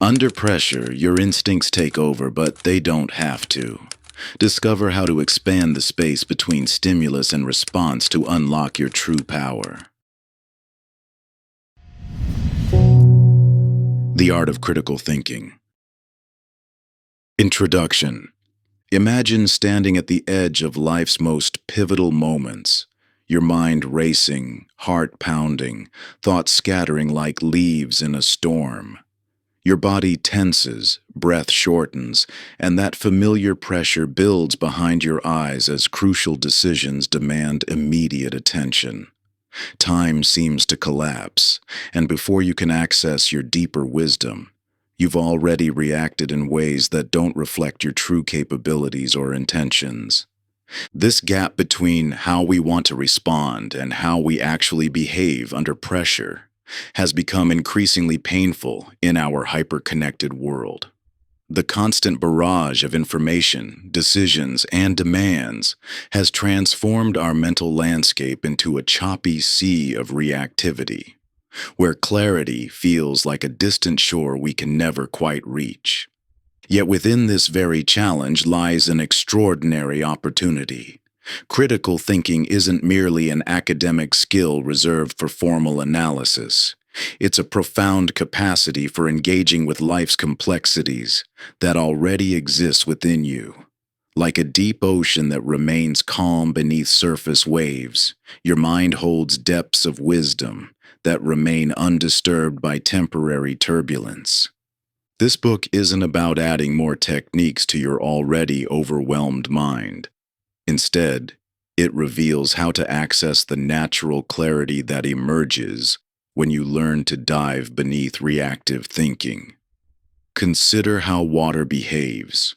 Under pressure, your instincts take over, but they don't have to. Discover how to expand the space between stimulus and response to unlock your true power. The Art of Critical Thinking. Introduction. Imagine standing at the edge of life's most pivotal moments, your mind racing, heart pounding, thoughts scattering like leaves in a storm. Your body tenses, breath shortens, and that familiar pressure builds behind your eyes as crucial decisions demand immediate attention. Time seems to collapse, and before you can access your deeper wisdom, you've already reacted in ways that don't reflect your true capabilities or intentions. This gap between how we want to respond and how we actually behave under pressure has become increasingly painful in our hyper-connected world. The constant barrage of information, decisions, and demands has transformed our mental landscape into a choppy sea of reactivity, where clarity feels like a distant shore we can never quite reach. Yet within this very challenge lies an extraordinary opportunity. Critical thinking isn't merely an academic skill reserved for formal analysis. It's a profound capacity for engaging with life's complexities that already exists within you. Like a deep ocean that remains calm beneath surface waves, your mind holds depths of wisdom that remain undisturbed by temporary turbulence. This book isn't about adding more techniques to your already overwhelmed mind. Instead, it reveals how to access the natural clarity that emerges when you learn to dive beneath reactive thinking. Consider how water behaves.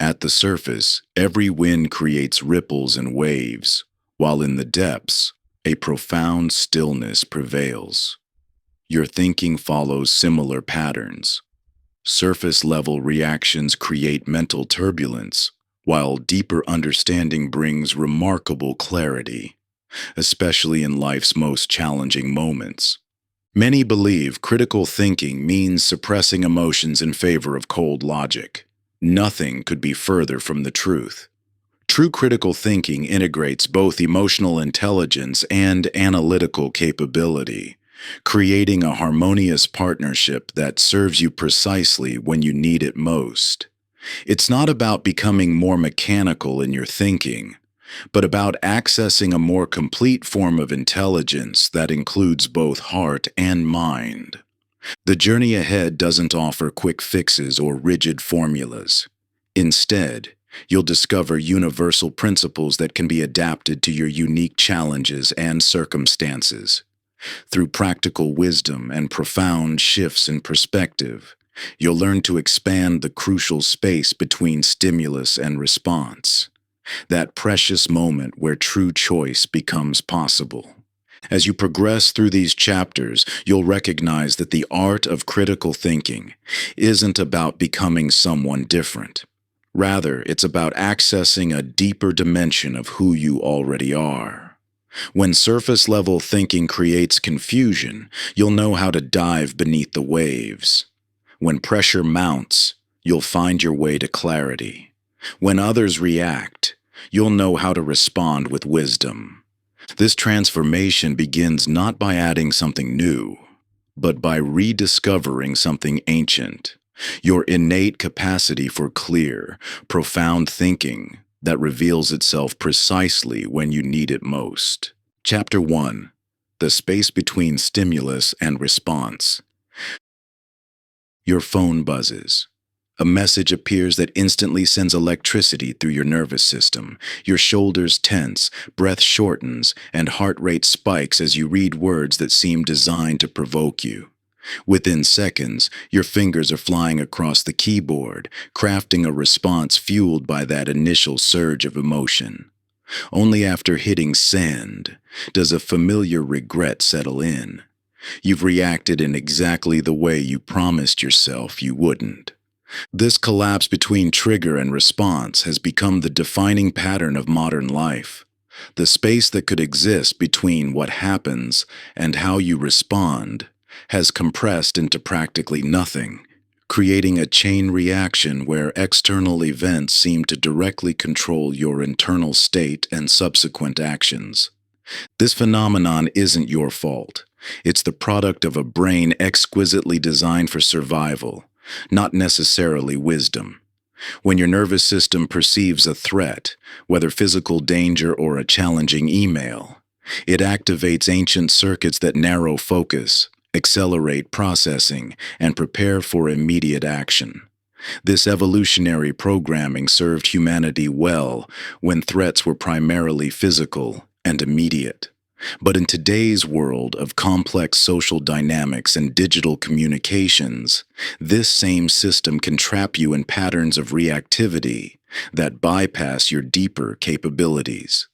At the surface, every wind creates ripples and waves, while in the depths, a profound stillness prevails. Your thinking follows similar patterns. Surface-level reactions create mental turbulence, while deeper understanding brings remarkable clarity, especially in life's most challenging moments. Many believe critical thinking means suppressing emotions in favor of cold logic. Nothing could be further from the truth. True critical thinking integrates both emotional intelligence and analytical capability, creating a harmonious partnership that serves you precisely when you need it most. It's not about becoming more mechanical in your thinking, but about accessing a more complete form of intelligence that includes both heart and mind. The journey ahead doesn't offer quick fixes or rigid formulas. Instead, you'll discover universal principles that can be adapted to your unique challenges and circumstances. Through practical wisdom and profound shifts in perspective, you'll learn to expand the crucial space between stimulus and response, that precious moment where true choice becomes possible. As you progress through these chapters, you'll recognize that the art of critical thinking isn't about becoming someone different. Rather, it's about accessing a deeper dimension of who you already are. When surface-level thinking creates confusion, you'll know how to dive beneath the waves. When pressure mounts, you'll find your way to clarity. When others react, you'll know how to respond with wisdom. This transformation begins not by adding something new, but by rediscovering something ancient, your innate capacity for clear, profound thinking that reveals itself precisely when you need it most. Chapter 1. The Space Between Stimulus and Response. Your phone buzzes. A message appears that instantly sends electricity through your nervous system. Your shoulders tense, breath shortens, and heart rate spikes as you read words that seem designed to provoke you. Within seconds, your fingers are flying across the keyboard, crafting a response fueled by that initial surge of emotion. Only after hitting send does a familiar regret settle in. You've reacted in exactly the way you promised yourself you wouldn't. This collapse between trigger and response has become the defining pattern of modern life. The space that could exist between what happens and how you respond has compressed into practically nothing, creating a chain reaction where external events seem to directly control your internal state and subsequent actions. This phenomenon isn't your fault. It's the product of a brain exquisitely designed for survival, not necessarily wisdom. When your nervous system perceives a threat, whether physical danger or a challenging email, it activates ancient circuits that narrow focus, accelerate processing, and prepare for immediate action. This evolutionary programming served humanity well when threats were primarily physical and immediate. But in today's world of complex social dynamics and digital communications, this same system can trap you in patterns of reactivity that bypass your deeper capabilities.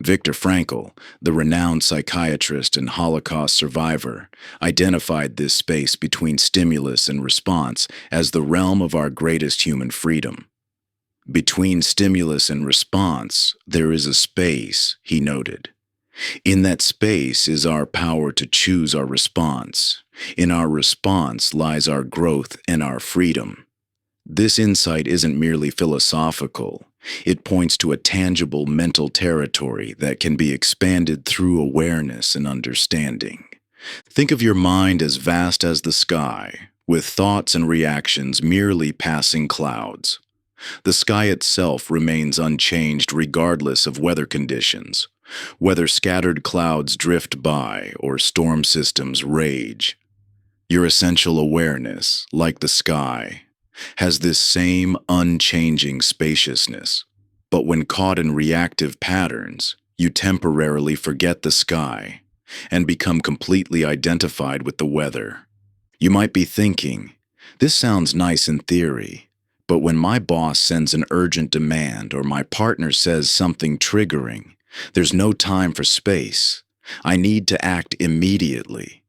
Viktor Frankl, the renowned psychiatrist and Holocaust survivor, identified this space between stimulus and response as the realm of our greatest human freedom. Between stimulus and response, there is a space, he noted. In that space is our power to choose our response. In our response lies our growth and our freedom. This insight isn't merely philosophical. It points to a tangible mental territory that can be expanded through awareness and understanding. Think of your mind as vast as the sky, with thoughts and reactions merely passing clouds. The sky itself remains unchanged regardless of weather conditions, whether scattered clouds drift by or storm systems rage. Your essential awareness, like the sky, has this same unchanging spaciousness. But when caught in reactive patterns, you temporarily forget the sky and become completely identified with the weather. You might be thinking, this sounds nice in theory, but when my boss sends an urgent demand or my partner says something triggering, there's no time for space. I need to act immediately.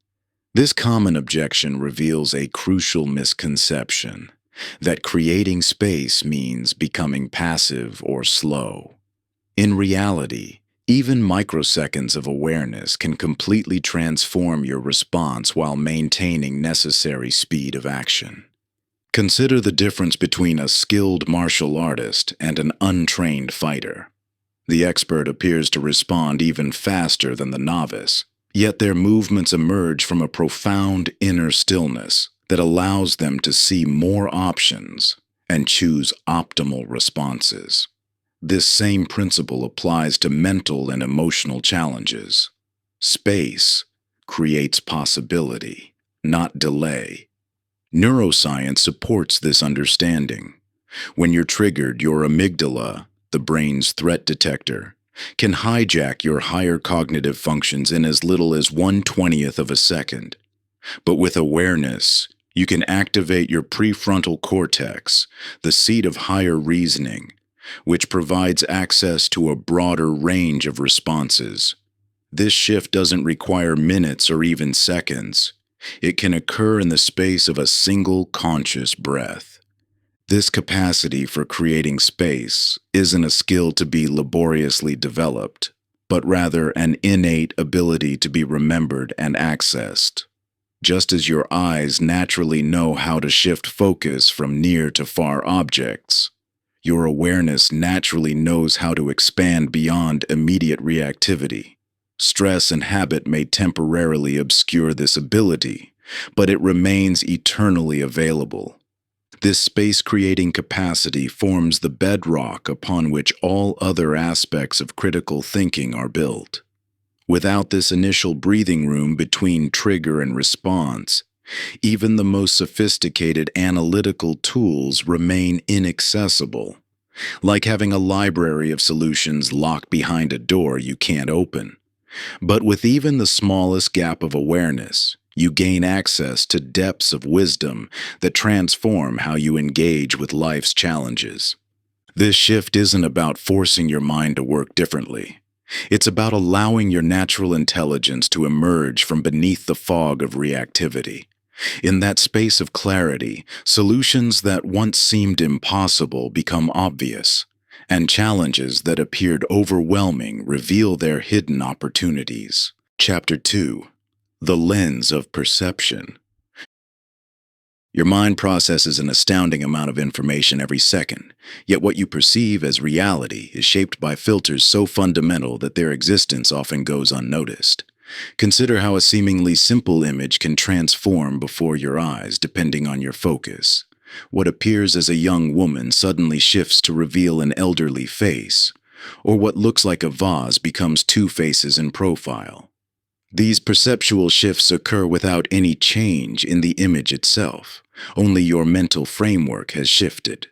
This common objection reveals a crucial misconception that creating space means becoming passive or slow. In reality, even microseconds of awareness can completely transform your response while maintaining necessary speed of action. Consider the difference between a skilled martial artist and an untrained fighter. The expert appears to respond even faster than the novice, yet their movements emerge from a profound inner stillness that allows them to see more options and choose optimal responses. This same principle applies to mental and emotional challenges. Space creates possibility, not delay. Neuroscience supports this understanding. When you're triggered, your amygdala, the brain's threat detector, can hijack your higher cognitive functions in as little as 1/20th of a second. But with awareness, you can activate your prefrontal cortex, the seat of higher reasoning, which provides access to a broader range of responses. This shift doesn't require minutes or even seconds. It can occur in the space of a single conscious breath. This capacity for creating space isn't a skill to be laboriously developed, but rather an innate ability to be remembered and accessed. Just as your eyes naturally know how to shift focus from near to far objects, your awareness naturally knows how to expand beyond immediate reactivity. Stress and habit may temporarily obscure this ability, but it remains eternally available. This space-creating capacity forms the bedrock upon which all other aspects of critical thinking are built. Without this initial breathing room between trigger and response, even the most sophisticated analytical tools remain inaccessible, like having a library of solutions locked behind a door you can't open. But with even the smallest gap of awareness, you gain access to depths of wisdom that transform how you engage with life's challenges. This shift isn't about forcing your mind to work differently. It's about allowing your natural intelligence to emerge from beneath the fog of reactivity. In that space of clarity, solutions that once seemed impossible become obvious, and challenges that appeared overwhelming reveal their hidden opportunities. Chapter 2. The Lens of Perception. Your mind processes an astounding amount of information every second, yet what you perceive as reality is shaped by filters so fundamental that their existence often goes unnoticed. Consider how a seemingly simple image can transform before your eyes depending on your focus. What appears as a young woman suddenly shifts to reveal an elderly face, or what looks like a vase becomes two faces in profile. These perceptual shifts occur without any change in the image itself. Only your mental framework has shifted.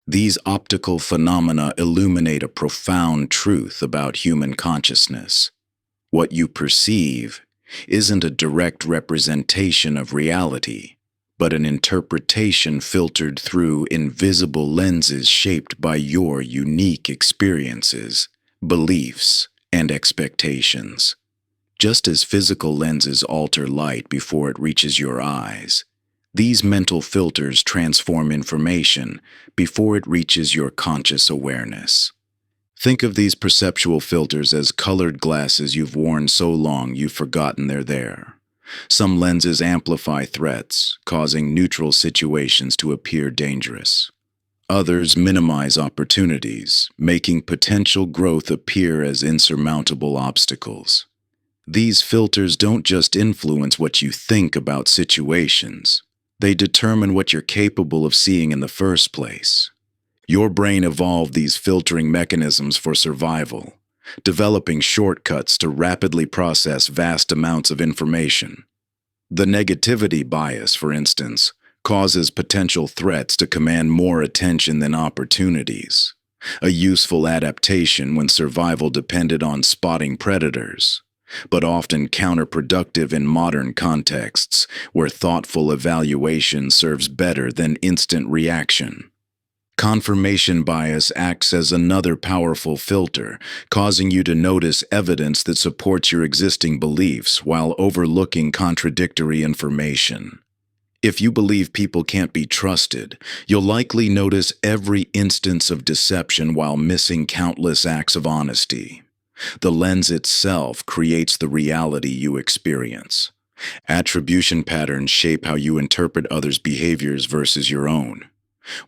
These optical phenomena illuminate a profound truth about human consciousness. What you perceive isn't a direct representation of reality, but an interpretation filtered through invisible lenses shaped by your unique experiences, beliefs, and expectations. Just as physical lenses alter light before it reaches your eyes, these mental filters transform information before it reaches your conscious awareness. Think of these perceptual filters as colored glasses you've worn so long you've forgotten they're there. Some lenses amplify threats, causing neutral situations to appear dangerous. Others minimize opportunities, making potential growth appear as insurmountable obstacles. These filters don't just influence what you think about situations. They determine what you're capable of seeing in the first place. Your brain evolved these filtering mechanisms for survival, developing shortcuts to rapidly process vast amounts of information. The negativity bias, for instance, causes potential threats to command more attention than opportunities, a useful adaptation when survival depended on spotting predators, but often counterproductive in modern contexts where thoughtful evaluation serves better than instant reaction. Confirmation bias acts as another powerful filter, causing you to notice evidence that supports your existing beliefs while overlooking contradictory information. If you believe people can't be trusted, you'll likely notice every instance of deception while missing countless acts of honesty. The lens itself creates the reality you experience. Attribution patterns shape how you interpret others' behaviors versus your own.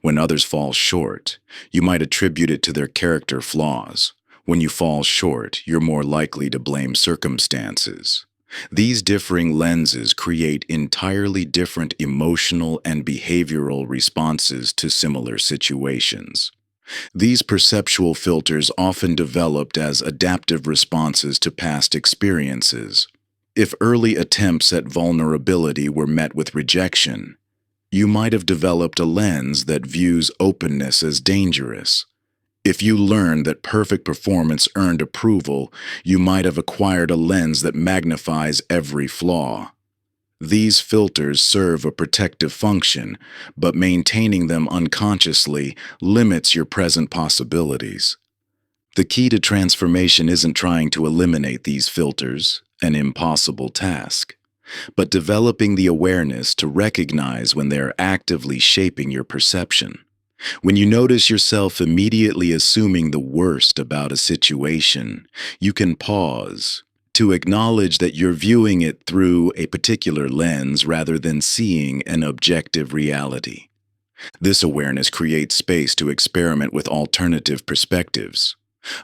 When others fall short, you might attribute it to their character flaws. When you fall short, you're more likely to blame circumstances. These differing lenses create entirely different emotional and behavioral responses to similar situations. These perceptual filters often developed as adaptive responses to past experiences. If early attempts at vulnerability were met with rejection, you might have developed a lens that views openness as dangerous. If you learned that perfect performance earned approval, you might have acquired a lens that magnifies every flaw. These filters serve a protective function, but maintaining them unconsciously limits your present possibilities. The key to transformation isn't trying to eliminate these filters, an impossible task, but developing the awareness to recognize when they're actively shaping your perception. When you notice yourself immediately assuming the worst about a situation, you can pause to acknowledge that you're viewing it through a particular lens rather than seeing an objective reality. This awareness creates space to experiment with alternative perspectives.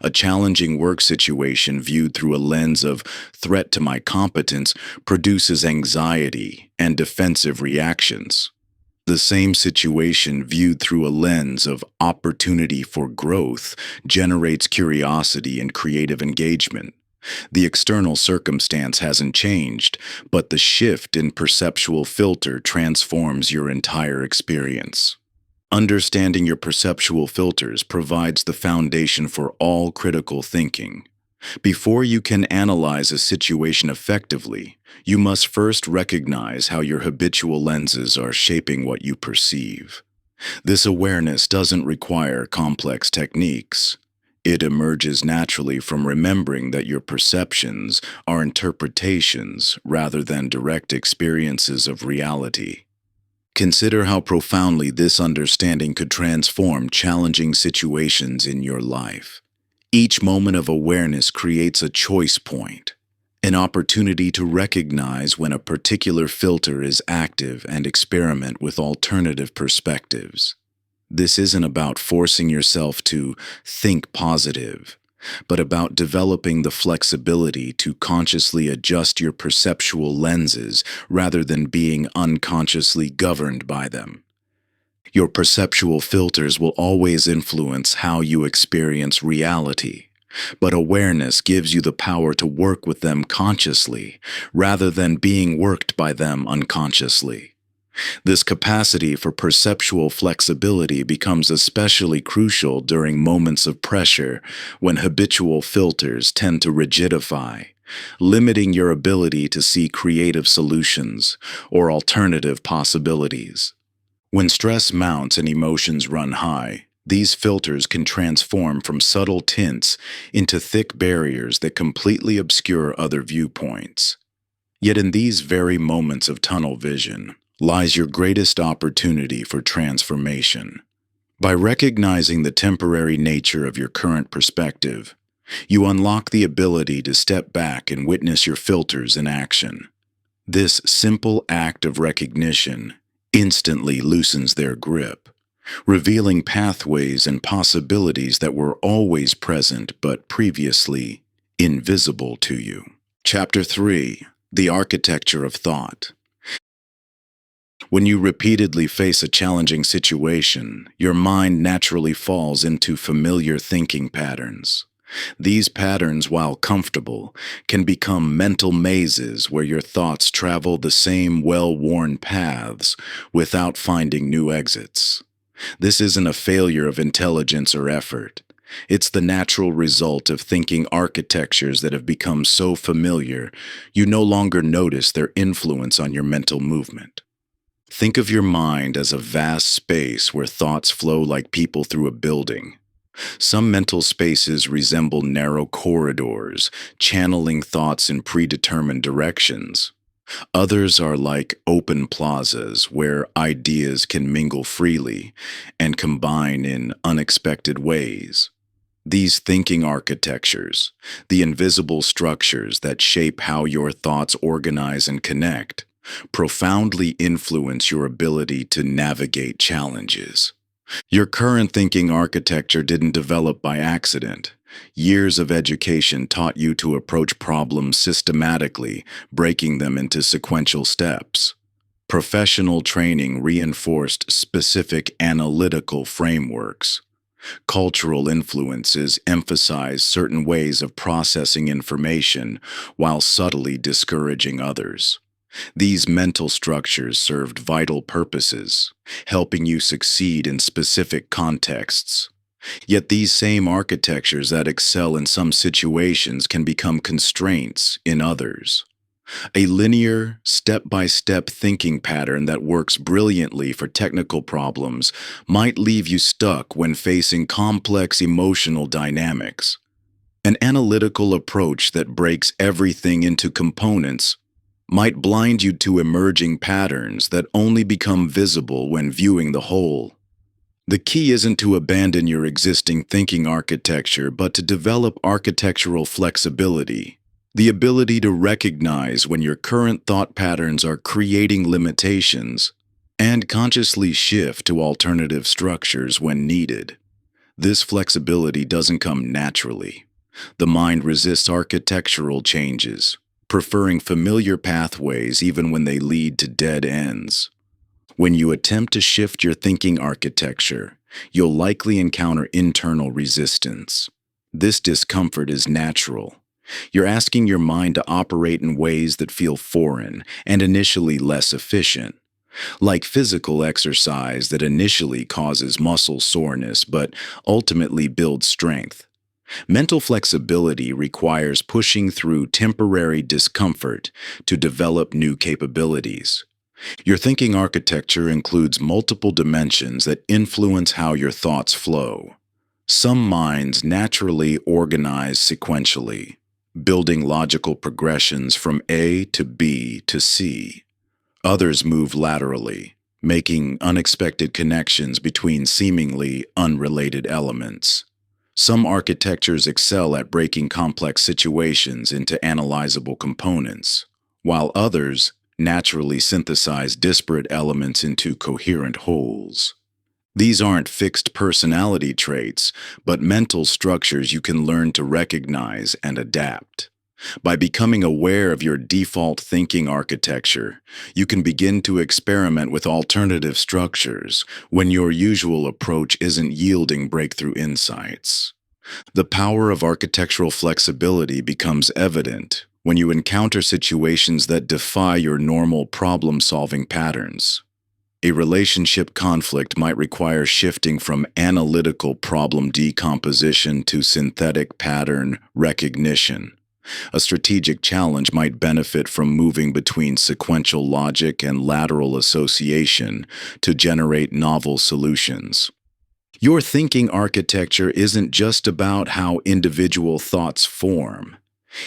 A challenging work situation viewed through a lens of threat to my competence produces anxiety and defensive reactions. The same situation viewed through a lens of opportunity for growth generates curiosity and creative engagement. The external circumstance hasn't changed, but the shift in perceptual filter transforms your entire experience. Understanding your perceptual filters provides the foundation for all critical thinking. Before you can analyze a situation effectively, you must first recognize how your habitual lenses are shaping what you perceive. This awareness doesn't require complex techniques. It emerges naturally from remembering that your perceptions are interpretations rather than direct experiences of reality. Consider how profoundly this understanding could transform challenging situations in your life. Each moment of awareness creates a choice point. an opportunity to recognize when a particular filter is active and experiment with alternative perspectives. This isn't about forcing yourself to think positive, but about developing the flexibility to consciously adjust your perceptual lenses rather than being unconsciously governed by them. Your perceptual filters will always influence how you experience reality, but awareness gives you the power to work with them consciously rather than being worked by them unconsciously. This capacity for perceptual flexibility becomes especially crucial during moments of pressure when habitual filters tend to rigidify, limiting your ability to see creative solutions or alternative possibilities. When stress mounts and emotions run high, these filters can transform from subtle tints into thick barriers that completely obscure other viewpoints. Yet in these very moments of tunnel vision lies your greatest opportunity for transformation. By recognizing the temporary nature of your current perspective, you unlock the ability to step back and witness your filters in action. This simple act of recognition instantly loosens their grip, revealing pathways and possibilities that were always present but previously invisible to you. Chapter 3: The Architecture of Thought. When you repeatedly face a challenging situation, your mind naturally falls into familiar thinking patterns. These patterns, while comfortable, can become mental mazes where your thoughts travel the same well-worn paths without finding new exits. This isn't a failure of intelligence or effort. It's the natural result of thinking architectures that have become so familiar you no longer notice their influence on your mental movement. Think of your mind as a vast space where thoughts flow like people through a building. Some mental spaces resemble narrow corridors, channeling thoughts in predetermined directions. Others are like open plazas where ideas can mingle freely and combine in unexpected ways. These thinking architectures, the invisible structures that shape how your thoughts organize and connect, profoundly influence your ability to navigate challenges. Your current thinking architecture didn't develop by accident. Years of education taught you to approach problems systematically, breaking them into sequential steps. Professional training reinforced specific analytical frameworks. Cultural influences emphasize certain ways of processing information while subtly discouraging others. These mental structures served vital purposes, helping you succeed in specific contexts. Yet these same architectures that excel in some situations can become constraints in others. A linear, step-by-step thinking pattern that works brilliantly for technical problems might leave you stuck when facing complex emotional dynamics. An analytical approach that breaks everything into components might blind you to emerging patterns that only become visible when viewing the whole. The key isn't to abandon your existing thinking architecture, but to develop architectural flexibility, the ability to recognize when your current thought patterns are creating limitations, and consciously shift to alternative structures when needed. This flexibility doesn't come naturally. The mind resists architectural changes, preferring familiar pathways even when they lead to dead ends. When you attempt to shift your thinking architecture, you'll likely encounter internal resistance. This discomfort is natural. You're asking your mind to operate in ways that feel foreign and initially less efficient, like physical exercise that initially causes muscle soreness but ultimately builds strength. Mental flexibility requires pushing through temporary discomfort to develop new capabilities. Your thinking architecture includes multiple dimensions that influence how your thoughts flow. Some minds naturally organize sequentially, building logical progressions from A to B to C. Others move laterally, making unexpected connections between seemingly unrelated elements. Some architectures excel at breaking complex situations into analyzable components, while others naturally synthesize disparate elements into coherent wholes. These aren't fixed personality traits, but mental structures you can learn to recognize and adapt. By becoming aware of your default thinking architecture, you can begin to experiment with alternative structures when your usual approach isn't yielding breakthrough insights. The power of architectural flexibility becomes evident when you encounter situations that defy your normal problem-solving patterns. A relationship conflict might require shifting from analytical problem decomposition to synthetic pattern recognition. A strategic challenge might benefit from moving between sequential logic and lateral association to generate novel solutions. Your thinking architecture isn't just about how individual thoughts form.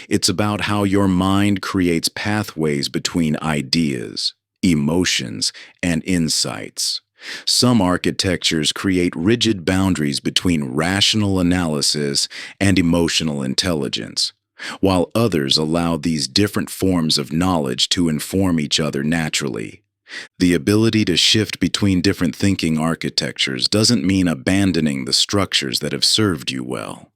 It's about how your mind creates pathways between ideas, emotions, and insights. Some architectures create rigid boundaries between rational analysis and emotional intelligence, while others allow these different forms of knowledge to inform each other naturally. The ability to shift between different thinking architectures doesn't mean abandoning the structures that have served you well.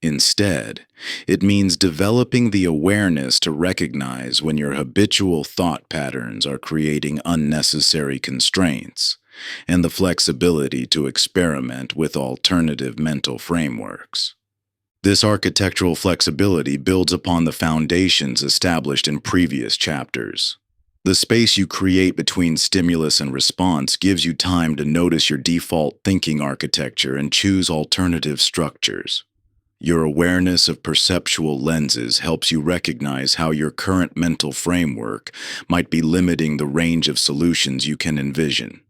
Instead, it means developing the awareness to recognize when your habitual thought patterns are creating unnecessary constraints, and the flexibility to experiment with alternative mental frameworks. This architectural flexibility builds upon the foundations established in previous chapters. The space you create between stimulus and response gives you time to notice your default thinking architecture and choose alternative structures. Your awareness of perceptual lenses helps you recognize how your current mental framework might be limiting the range of solutions you can envision.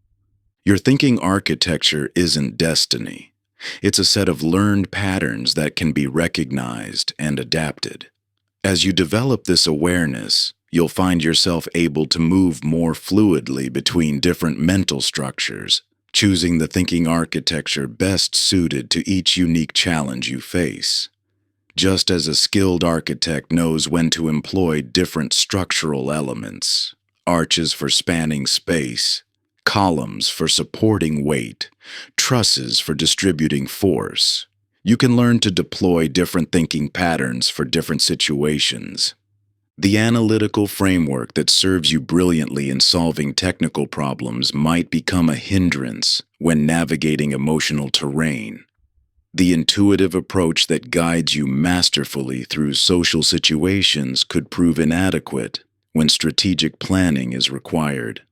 Your thinking architecture isn't destiny. It's a set of learned patterns that can be recognized and adapted. As you develop this awareness, you'll find yourself able to move more fluidly between different mental structures, choosing the thinking architecture best suited to each unique challenge you face. Just as a skilled architect knows when to employ different structural elements, arches for spanning space, columns for supporting weight, trusses for distributing force, you can learn to deploy different thinking patterns for different situations. The analytical framework that serves you brilliantly in solving technical problems might become a hindrance when navigating emotional terrain. The intuitive approach that guides you masterfully through social situations could prove inadequate when strategic planning is required.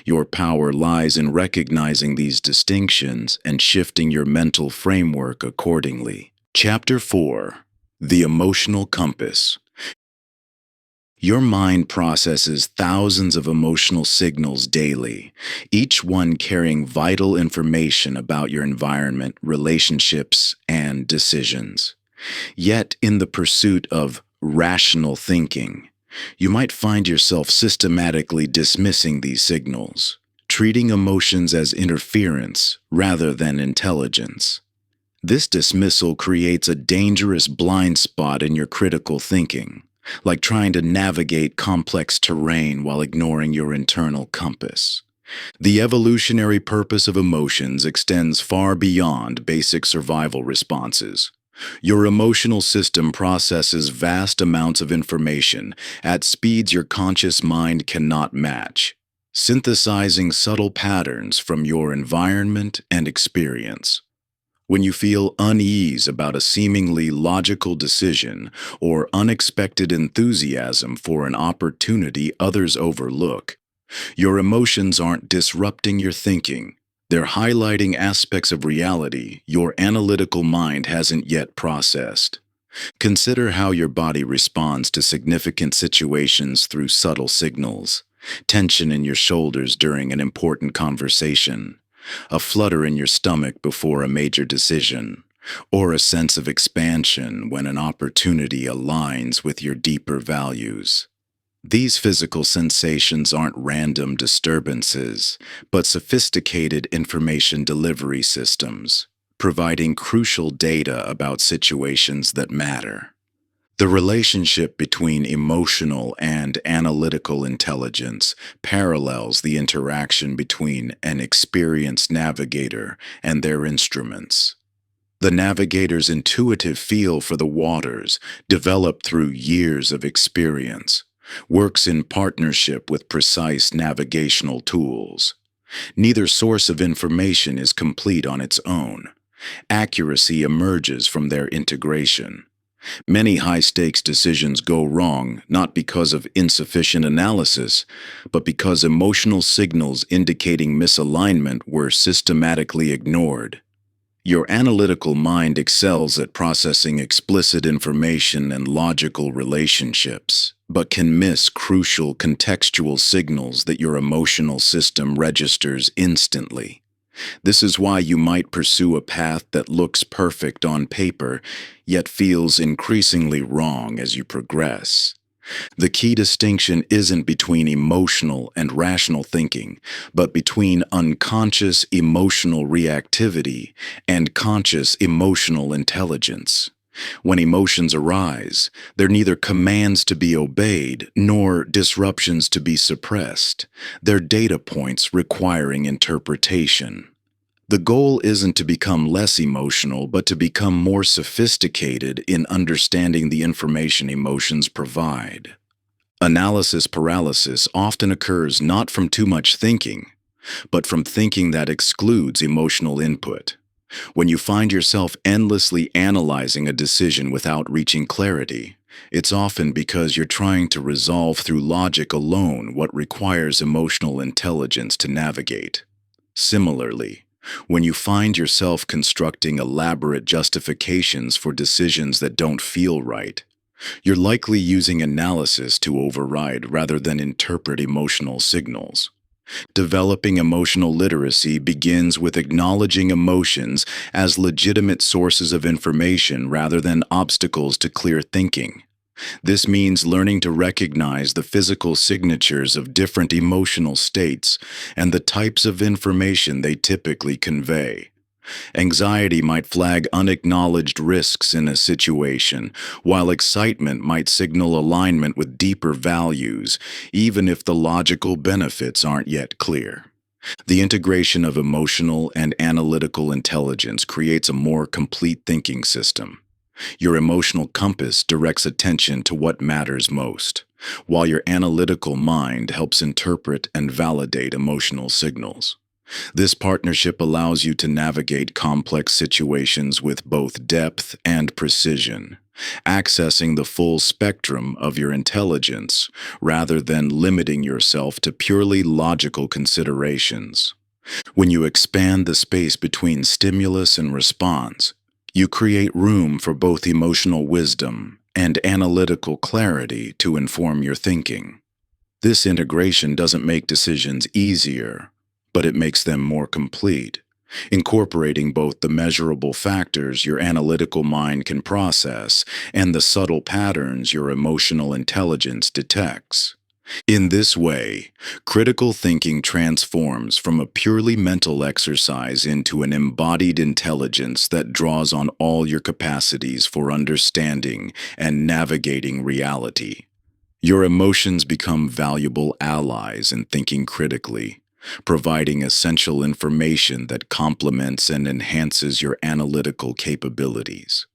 Your power lies in recognizing these distinctions and shifting your mental framework accordingly. Chapter 4: The Emotional Compass. Your mind processes thousands of emotional signals daily, each one carrying vital information about your environment, relationships, and decisions. Yet, in the pursuit of rational thinking, you might find yourself systematically dismissing these signals, treating emotions as interference rather than intelligence. This dismissal creates a dangerous blind spot in your critical thinking, like trying to navigate complex terrain while ignoring your internal compass. The evolutionary purpose of emotions extends far beyond basic survival responses. Your emotional system processes vast amounts of information at speeds your conscious mind cannot match, synthesizing subtle patterns from your environment and experience. When you feel unease about a seemingly logical decision or unexpected enthusiasm for an opportunity others overlook, your emotions aren't disrupting your thinking. They're highlighting aspects of reality your analytical mind hasn't yet processed. Consider how your body responds to significant situations through subtle signals: tension in your shoulders during an important conversation, a flutter in your stomach before a major decision, or a sense of expansion when an opportunity aligns with your deeper values. These physical sensations aren't random disturbances, but sophisticated information delivery systems. providing crucial data about situations that matter. The relationship between emotional and analytical intelligence parallels the interaction between an experienced navigator and their instruments. The navigator's intuitive feel for the waters, developed through years of experience, works in partnership with precise navigational tools. Neither source of information is complete on its own. Accuracy emerges from their integration. Many high-stakes decisions go wrong not because of insufficient analysis, but because emotional signals indicating misalignment were systematically ignored. Your analytical mind excels at processing explicit information and logical relationships, but can miss crucial contextual signals that your emotional system registers instantly. This is why you might pursue a path that looks perfect on paper, yet feels increasingly wrong as you progress. The key distinction isn't between emotional and rational thinking, but between unconscious emotional reactivity and conscious emotional intelligence. When emotions arise, they're neither commands to be obeyed nor disruptions to be suppressed. They're data points requiring interpretation. The goal isn't to become less emotional, but to become more sophisticated in understanding the information emotions provide. Analysis paralysis often occurs not from too much thinking, but from thinking that excludes emotional input. When you find yourself endlessly analyzing a decision without reaching clarity, it's often because you're trying to resolve through logic alone what requires emotional intelligence to navigate. Similarly, when you find yourself constructing elaborate justifications for decisions that don't feel right, you're likely using analysis to override rather than interpret emotional signals. Developing emotional literacy begins with acknowledging emotions as legitimate sources of information rather than obstacles to clear thinking. This means learning to recognize the physical signatures of different emotional states and the types of information they typically convey. Anxiety might flag unacknowledged risks in a situation, while excitement might signal alignment with deeper values, even if the logical benefits aren't yet clear. The integration of emotional and analytical intelligence creates a more complete thinking system. Your emotional compass directs attention to what matters most, while your analytical mind helps interpret and validate emotional signals. This partnership allows you to navigate complex situations with both depth and precision, accessing the full spectrum of your intelligence rather than limiting yourself to purely logical considerations. When you expand the space between stimulus and response, you create room for both emotional wisdom and analytical clarity to inform your thinking. This integration doesn't make decisions easier, but it makes them more complete, incorporating both the measurable factors your analytical mind can process and the subtle patterns your emotional intelligence detects. In this way, critical thinking transforms from a purely mental exercise into an embodied intelligence that draws on all your capacities for understanding and navigating reality. Your emotions become valuable allies in thinking critically, providing essential information that complements and enhances your analytical capabilities.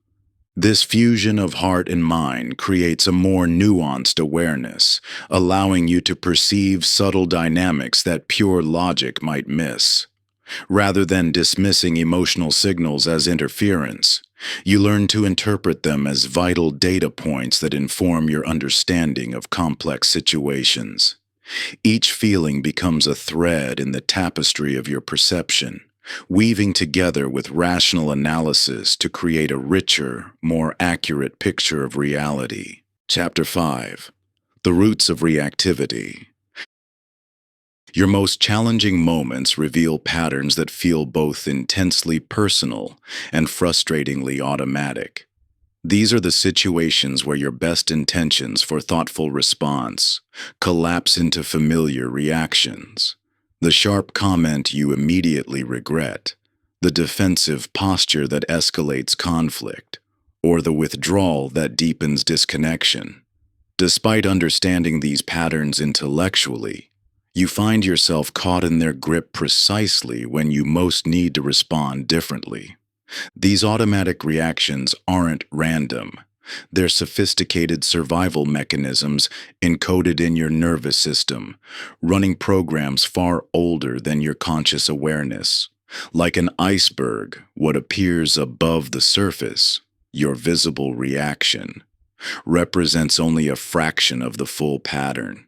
This fusion of heart and mind creates a more nuanced awareness, allowing you to perceive subtle dynamics that pure logic might miss. Rather than dismissing emotional signals as interference, you learn to interpret them as vital data points that inform your understanding of complex situations. Each feeling becomes a thread in the tapestry of your perception, weaving together with rational analysis to create a richer, more accurate picture of reality. Chapter 5. The Roots of Reactivity. Your most challenging moments reveal patterns that feel both intensely personal and frustratingly automatic. These are the situations where your best intentions for thoughtful response collapse into familiar reactions. The sharp comment you immediately regret, the defensive posture that escalates conflict, or the withdrawal that deepens disconnection. Despite understanding these patterns intellectually, you find yourself caught in their grip precisely when you most need to respond differently. These automatic reactions aren't random. They're sophisticated survival mechanisms encoded in your nervous system, running programs far older than your conscious awareness. Like an iceberg, what appears above the surface, your visible reaction, represents only a fraction of the full pattern.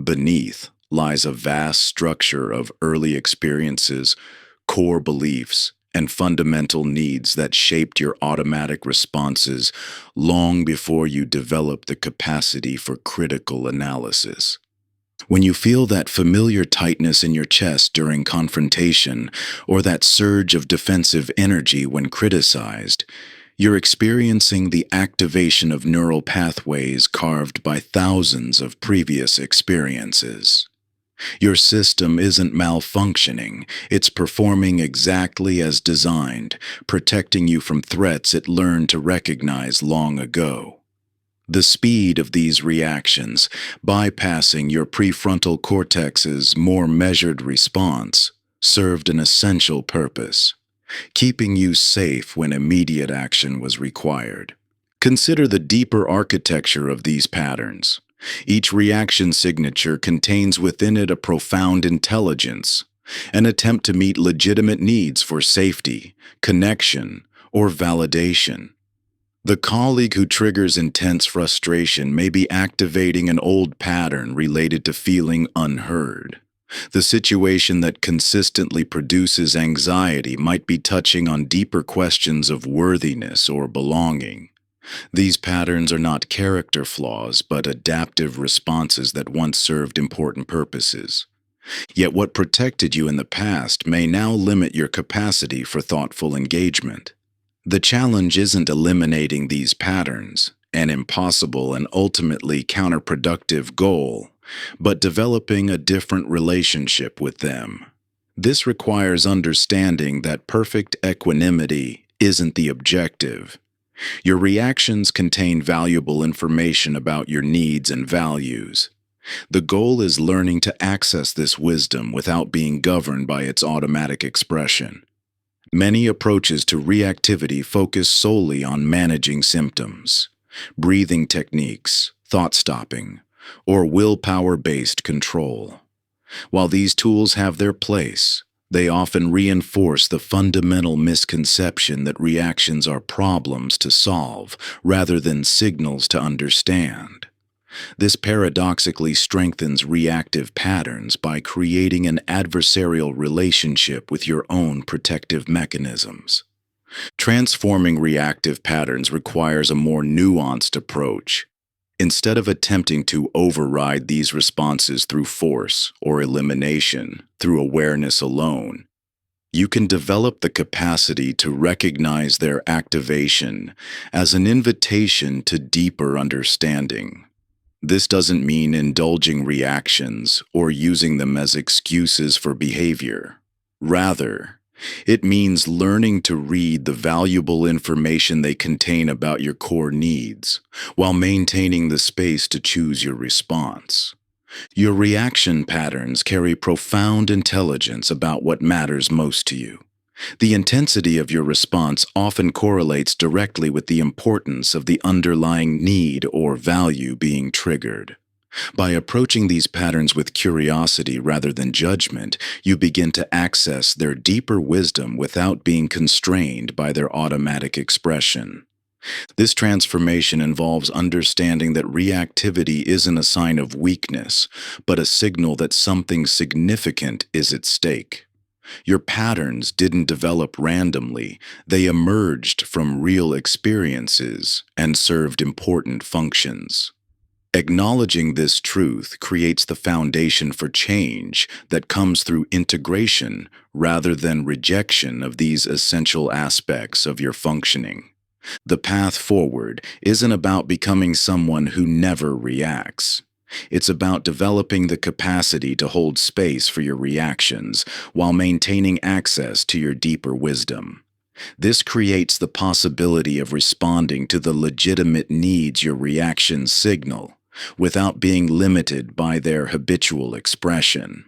Beneath lies a vast structure of early experiences, core beliefs, and fundamental needs that shaped your automatic responses long before you developed the capacity for critical analysis. When you feel that familiar tightness in your chest during confrontation, or that surge of defensive energy when criticized, you're experiencing the activation of neural pathways carved by thousands of previous experiences. Your system isn't malfunctioning, it's performing exactly as designed, protecting you from threats it learned to recognize long ago. The speed of these reactions, bypassing your prefrontal cortex's more measured response, served an essential purpose: keeping you safe when immediate action was required. Consider the deeper architecture of these patterns. Each reaction signature contains within it a profound intelligence, an attempt to meet legitimate needs for safety, connection, or validation. The colleague who triggers intense frustration may be activating an old pattern related to feeling unheard. The situation that consistently produces anxiety might be touching on deeper questions of worthiness or belonging. These patterns are not character flaws, but adaptive responses that once served important purposes. Yet what protected you in the past may now limit your capacity for thoughtful engagement. The challenge isn't eliminating these patterns, an impossible and ultimately counterproductive goal, but developing a different relationship with them. This requires understanding that perfect equanimity isn't the objective. Your reactions contain valuable information about your needs and values. The goal is learning to access this wisdom without being governed by its automatic expression. Many approaches to reactivity focus solely on managing symptoms, breathing techniques, thought stopping, or willpower-based control. While these tools have their place, they often reinforce the fundamental misconception that reactions are problems to solve rather than signals to understand. This paradoxically strengthens reactive patterns by creating an adversarial relationship with your own protective mechanisms. Transforming reactive patterns requires a more nuanced approach. Instead of attempting to override these responses through force or elimination through awareness alone, you can develop the capacity to recognize their activation as an invitation to deeper understanding. This doesn't mean indulging reactions or using them as excuses for behavior. Rather, it means learning to read the valuable information they contain about your core needs, while maintaining the space to choose your response. Your reaction patterns carry profound intelligence about what matters most to you. The intensity of your response often correlates directly with the importance of the underlying need or value being triggered. By approaching these patterns with curiosity rather than judgment, you begin to access their deeper wisdom without being constrained by their automatic expression. This transformation involves understanding that reactivity isn't a sign of weakness, but a signal that something significant is at stake. Your patterns didn't develop randomly, they emerged from real experiences and served important functions. Acknowledging this truth creates the foundation for change that comes through integration rather than rejection of these essential aspects of your functioning. The path forward isn't about becoming someone who never reacts. It's about developing the capacity to hold space for your reactions while maintaining access to your deeper wisdom. This creates the possibility of responding to the legitimate needs your reactions signal, without being limited by their habitual expression.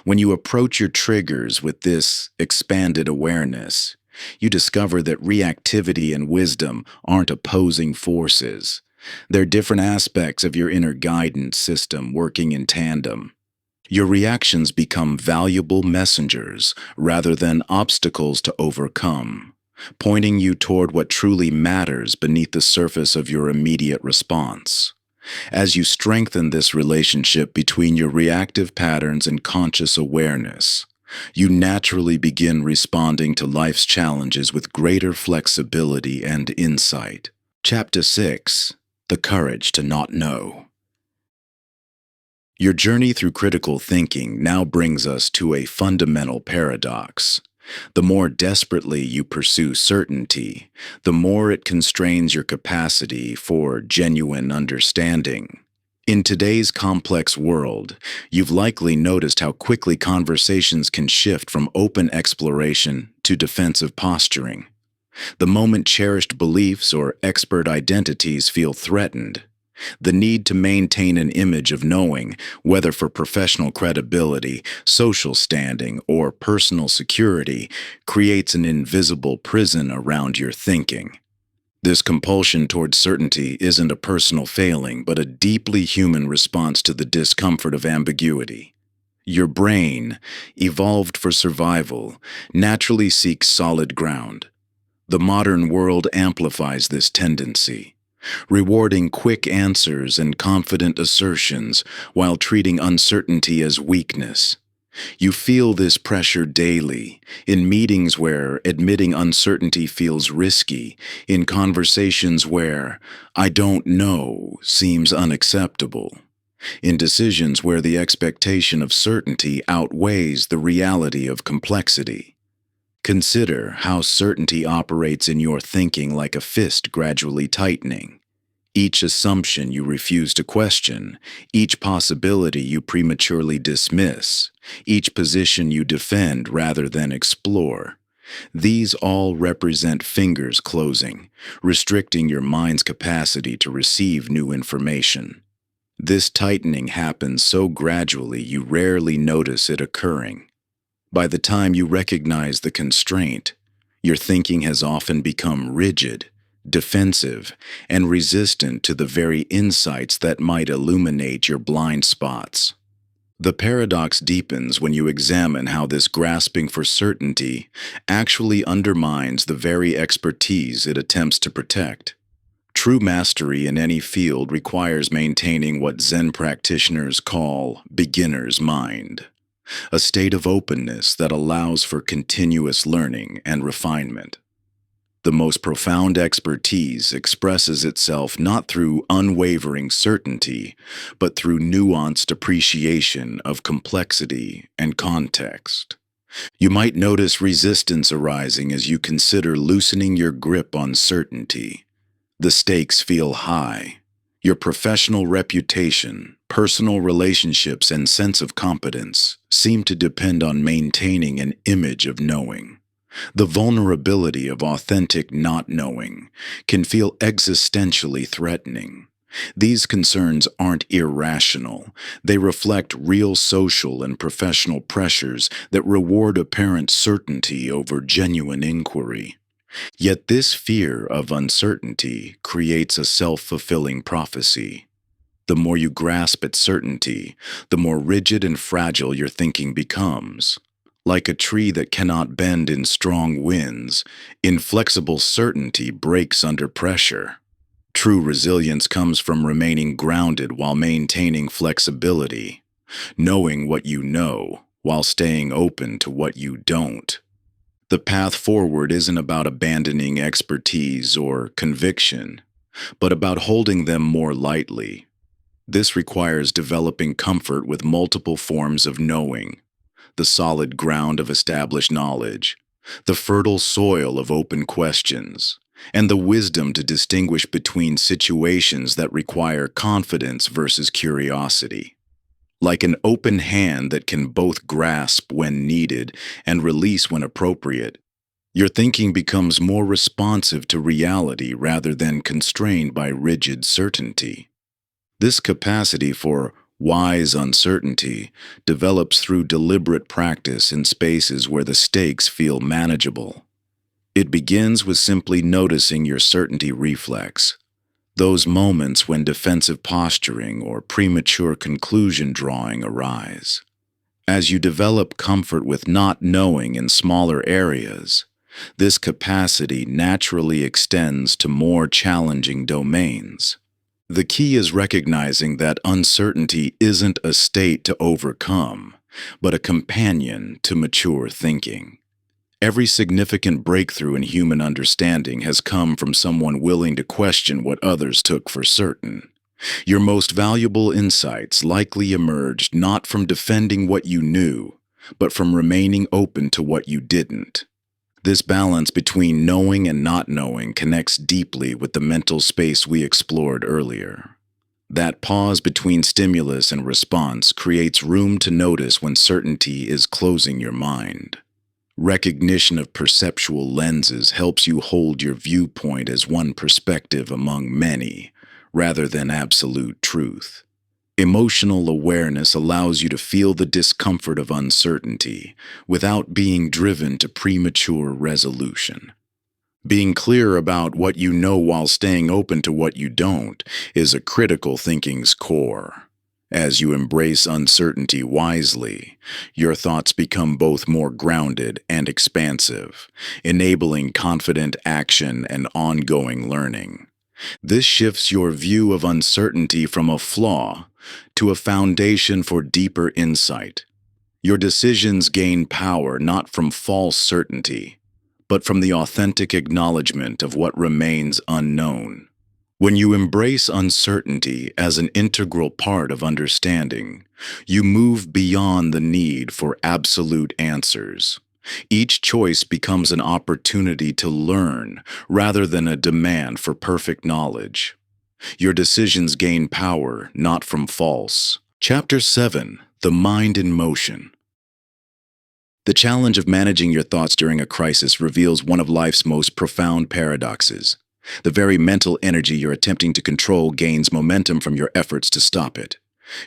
When you approach your triggers with this expanded awareness, you discover that reactivity and wisdom aren't opposing forces. They're different aspects of your inner guidance system working in tandem. Your reactions become valuable messengers rather than obstacles to overcome, pointing you toward what truly matters beneath the surface of your immediate response. As you strengthen this relationship between your reactive patterns and conscious awareness, you naturally begin responding to life's challenges with greater flexibility and insight. Chapter 6: The Courage to Not Know. Your journey through critical thinking now brings us to a fundamental paradox. The more desperately you pursue certainty, the more it constrains your capacity for genuine understanding. In today's complex world, you've likely noticed how quickly conversations can shift from open exploration to defensive posturing. The moment cherished beliefs or expert identities feel threatened, the need to maintain an image of knowing, whether for professional credibility, social standing, or personal security, creates an invisible prison around your thinking. This compulsion toward certainty isn't a personal failing, but a deeply human response to the discomfort of ambiguity. Your brain, evolved for survival, naturally seeks solid ground. The modern world amplifies this tendency, rewarding quick answers and confident assertions while treating uncertainty as weakness. You feel this pressure daily, in meetings where admitting uncertainty feels risky, in conversations where "I don't know" seems unacceptable, in decisions where the expectation of certainty outweighs the reality of complexity. Consider how certainty operates in your thinking like a fist gradually tightening. Each assumption you refuse to question, each possibility you prematurely dismiss, each position you defend rather than explore. These all represent fingers closing, restricting your mind's capacity to receive new information. This tightening happens so gradually you rarely notice it occurring. By the time you recognize the constraint, your thinking has often become rigid, defensive, and resistant to the very insights that might illuminate your blind spots. The paradox deepens when you examine how this grasping for certainty actually undermines the very expertise it attempts to protect. True mastery in any field requires maintaining what Zen practitioners call beginner's mind, a state of openness that allows for continuous learning and refinement. The most profound expertise expresses itself not through unwavering certainty, but through nuanced appreciation of complexity and context. You might notice resistance arising as you consider loosening your grip on certainty. The stakes feel high. Your professional reputation, personal relationships, and sense of competence seem to depend on maintaining an image of knowing. The vulnerability of authentic not knowing can feel existentially threatening. These concerns aren't irrational. They reflect real social and professional pressures that reward apparent certainty over genuine inquiry. Yet this fear of uncertainty creates a self-fulfilling prophecy. The more you grasp at certainty, the more rigid and fragile your thinking becomes. Like a tree that cannot bend in strong winds, inflexible certainty breaks under pressure. True resilience comes from remaining grounded while maintaining flexibility, knowing what you know while staying open to what you don't. The path forward isn't about abandoning expertise or conviction, but about holding them more lightly. This requires developing comfort with multiple forms of knowing: the solid ground of established knowledge, the fertile soil of open questions, and the wisdom to distinguish between situations that require confidence versus curiosity. Like an open hand that can both grasp when needed and release when appropriate, your thinking becomes more responsive to reality rather than constrained by rigid certainty. This capacity for wise uncertainty develops through deliberate practice in spaces where the stakes feel manageable. It begins with simply noticing your certainty reflex, those moments when defensive posturing or premature conclusion drawing arise. As you develop comfort with not knowing in smaller areas, this capacity naturally extends to more challenging domains. The key is recognizing that uncertainty isn't a state to overcome, but a companion to mature thinking. Every significant breakthrough in human understanding has come from someone willing to question what others took for certain. Your most valuable insights likely emerged not from defending what you knew, but from remaining open to what you didn't. This balance between knowing and not knowing connects deeply with the mental space we explored earlier. That pause between stimulus and response creates room to notice when certainty is closing your mind. Recognition of perceptual lenses helps you hold your viewpoint as one perspective among many, rather than absolute truth. Emotional awareness allows you to feel the discomfort of uncertainty without being driven to premature resolution. Being clear about what you know while staying open to what you don't is a critical thinking's core. As you embrace uncertainty wisely, your thoughts become both more grounded and expansive, enabling confident action and ongoing learning. This shifts your view of uncertainty from a flaw to a foundation for deeper insight. Your decisions gain power not from false certainty, but from the authentic acknowledgement of what remains unknown. When you embrace uncertainty as an integral part of understanding, you move beyond the need for absolute answers. Each choice becomes an opportunity to learn rather than a demand for perfect knowledge. Your decisions gain power not from false. Chapter 7: The Mind in Motion. The challenge of managing your thoughts during a crisis reveals one of life's most profound paradoxes. The very mental energy you're attempting to control gains momentum from your efforts to stop it.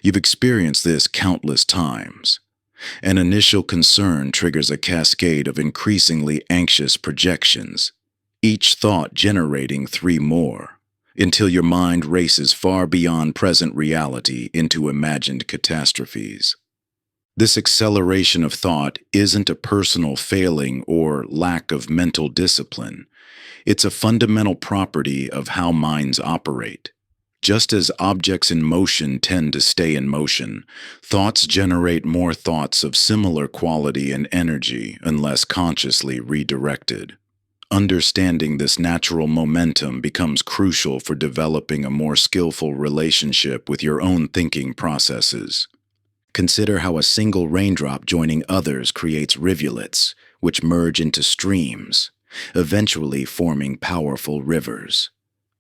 You've experienced this countless times. An initial concern triggers a cascade of increasingly anxious projections, each thought generating 3 more, until your mind races far beyond present reality into imagined catastrophes. This acceleration of thought isn't a personal failing or lack of mental discipline. It's a fundamental property of how minds operate. Just as objects in motion tend to stay in motion, thoughts generate more thoughts of similar quality and energy unless consciously redirected. Understanding this natural momentum becomes crucial for developing a more skillful relationship with your own thinking processes. Consider how a single raindrop joining others creates rivulets, which merge into streams, eventually forming powerful rivers.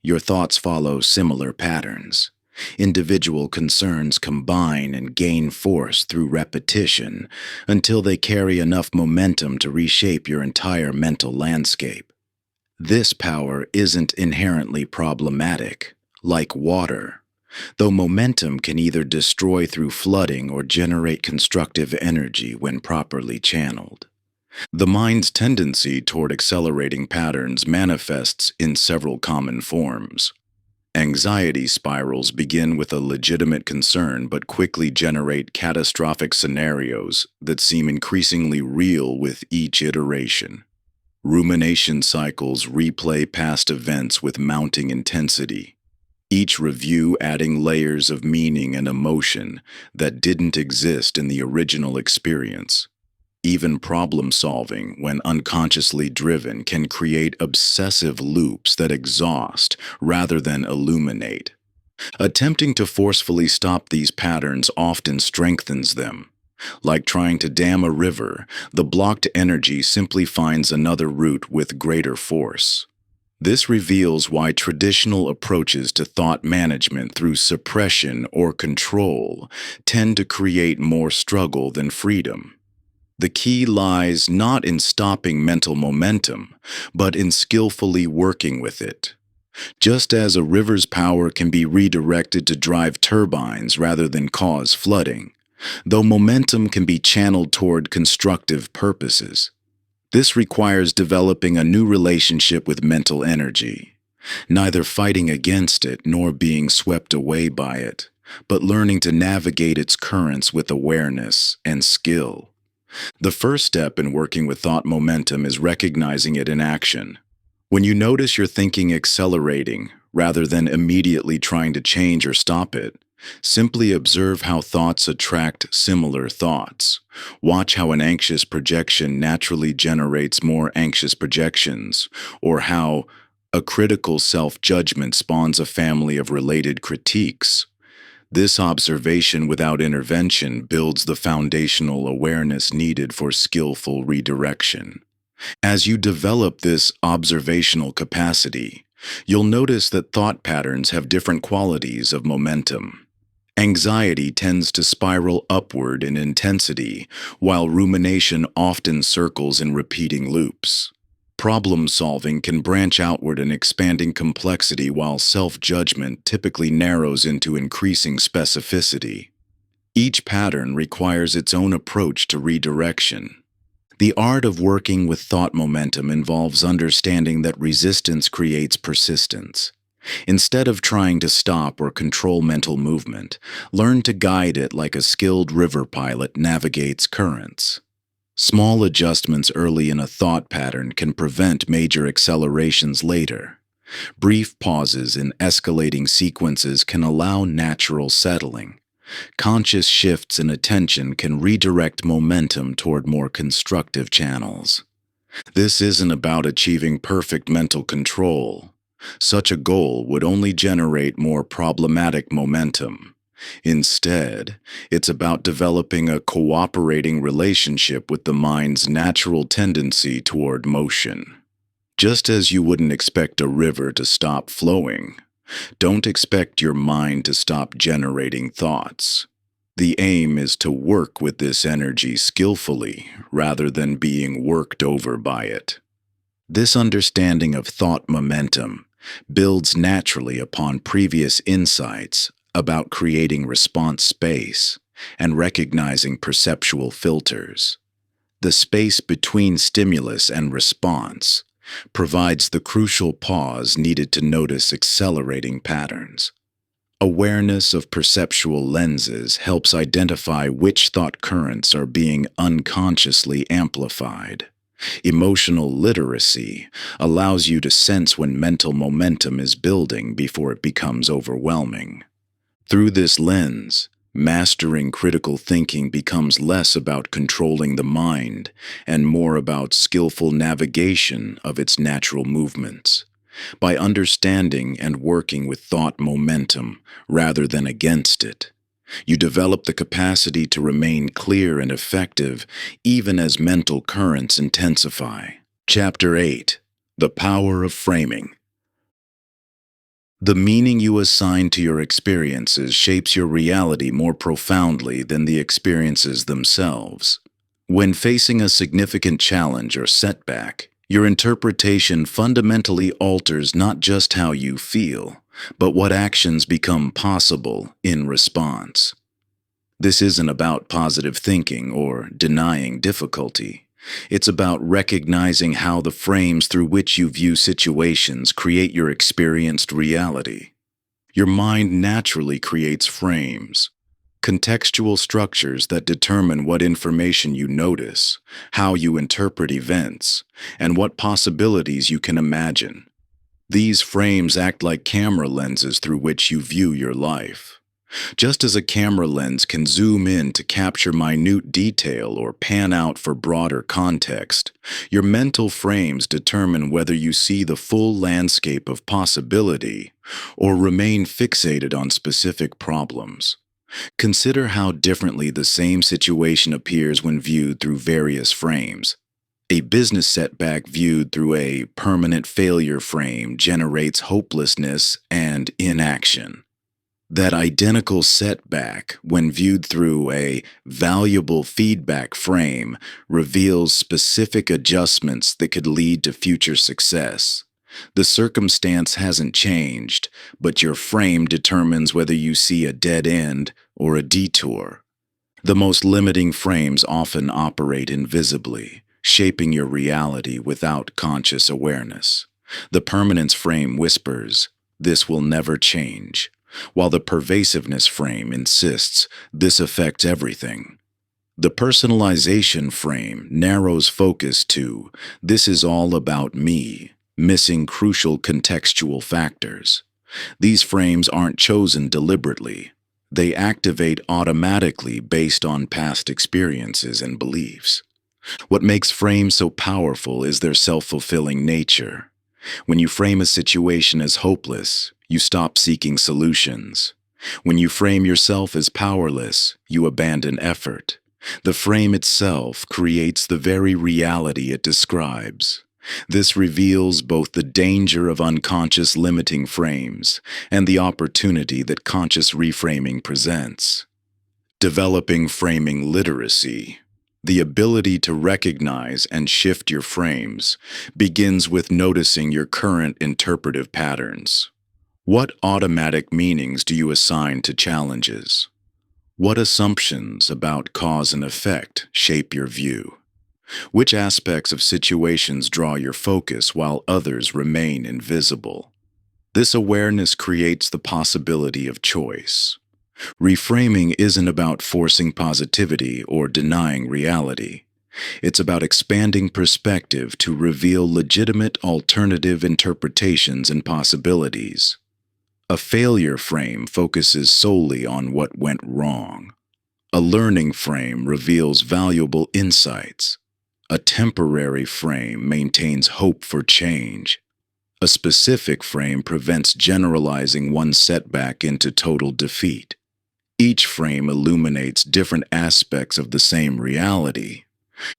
Your thoughts follow similar patterns. Individual concerns combine and gain force through repetition until they carry enough momentum to reshape your entire mental landscape. This power isn't inherently problematic, like water, though momentum can either destroy through flooding or generate constructive energy when properly channeled. The mind's tendency toward accelerating patterns manifests in several common forms. Anxiety spirals begin with a legitimate concern but quickly generate catastrophic scenarios that seem increasingly real with each iteration. Rumination cycles replay past events with mounting intensity, each review adding layers of meaning and emotion that didn't exist in the original experience. Even problem solving, when unconsciously driven, can create obsessive loops that exhaust rather than illuminate. Attempting to forcefully stop these patterns often strengthens them. Like trying to dam a river, the blocked energy simply finds another route with greater force. This reveals why traditional approaches to thought management through suppression or control tend to create more struggle than freedom. The key lies not in stopping mental momentum, but in skillfully working with it. Just as a river's power can be redirected to drive turbines rather than cause flooding, though momentum can be channeled toward constructive purposes. This requires developing a new relationship with mental energy, neither fighting against it nor being swept away by it, but learning to navigate its currents with awareness and skill. The first step in working with thought momentum is recognizing it in action. When you notice your thinking accelerating, rather than immediately trying to change or stop it, simply observe how thoughts attract similar thoughts. Watch how an anxious projection naturally generates more anxious projections, or how a critical self-judgment spawns a family of related critiques. This observation without intervention builds the foundational awareness needed for skillful redirection. As you develop this observational capacity, you'll notice that thought patterns have different qualities of momentum. Anxiety tends to spiral upward in intensity, while rumination often circles in repeating loops. Problem solving can branch outward in expanding complexity, while self-judgment typically narrows into increasing specificity. Each pattern requires its own approach to redirection. The art of working with thought momentum involves understanding that resistance creates persistence. Instead of trying to stop or control mental movement, learn to guide it like a skilled river pilot navigates currents. Small adjustments early in a thought pattern can prevent major accelerations later. Brief pauses in escalating sequences can allow natural settling. Conscious shifts in attention can redirect momentum toward more constructive channels. This isn't about achieving perfect mental control. Such a goal would only generate more problematic momentum. Instead, it's about developing a cooperating relationship with the mind's natural tendency toward motion. Just as you wouldn't expect a river to stop flowing, don't expect your mind to stop generating thoughts. The aim is to work with this energy skillfully rather than being worked over by it. This understanding of thought momentum builds naturally upon previous insights about creating response space and recognizing perceptual filters. The space between stimulus and response provides the crucial pause needed to notice accelerating patterns. Awareness of perceptual lenses helps identify which thought currents are being unconsciously amplified. Emotional literacy allows you to sense when mental momentum is building before it becomes overwhelming. Through this lens, mastering critical thinking becomes less about controlling the mind and more about skillful navigation of its natural movements. By understanding and working with thought momentum rather than against it, you develop the capacity to remain clear and effective even as mental currents intensify. Chapter 8. The Power of Framing. The meaning you assign to your experiences shapes your reality more profoundly than the experiences themselves. When facing a significant challenge or setback, your interpretation fundamentally alters not just how you feel, but what actions become possible in response. This isn't about positive thinking or denying difficulty. It's about recognizing how the frames through which you view situations create your experienced reality. Your mind naturally creates frames, contextual structures that determine what information you notice, how you interpret events, and what possibilities you can imagine. These frames act like camera lenses through which you view your life. Just as a camera lens can zoom in to capture minute detail or pan out for broader context, your mental frames determine whether you see the full landscape of possibility or remain fixated on specific problems. Consider how differently the same situation appears when viewed through various frames. A business setback viewed through a permanent failure frame generates hopelessness and inaction. That identical setback, when viewed through a valuable feedback frame, reveals specific adjustments that could lead to future success. The circumstance hasn't changed, but your frame determines whether you see a dead end or a detour. The most limiting frames often operate invisibly, shaping your reality without conscious awareness. The permanence frame whispers, "This will never change," while the pervasiveness frame insists, "This affects everything." The personalization frame narrows focus to, "This is all about me," missing crucial contextual factors. These frames aren't chosen deliberately. They activate automatically based on past experiences and beliefs. What makes frames so powerful is their self-fulfilling nature. When you frame a situation as hopeless, you stop seeking solutions. When you frame yourself as powerless, you abandon effort. The frame itself creates the very reality it describes. This reveals both the danger of unconscious limiting frames and the opportunity that conscious reframing presents. Developing framing literacy, the ability to recognize and shift your frames, begins with noticing your current interpretive patterns. What automatic meanings do you assign to challenges? What assumptions about cause and effect shape your view? Which aspects of situations draw your focus while others remain invisible? This awareness creates the possibility of choice. Reframing isn't about forcing positivity or denying reality. It's about expanding perspective to reveal legitimate alternative interpretations and possibilities. A failure frame focuses solely on what went wrong. A learning frame reveals valuable insights. A temporary frame maintains hope for change. A specific frame prevents generalizing one setback into total defeat. Each frame illuminates different aspects of the same reality.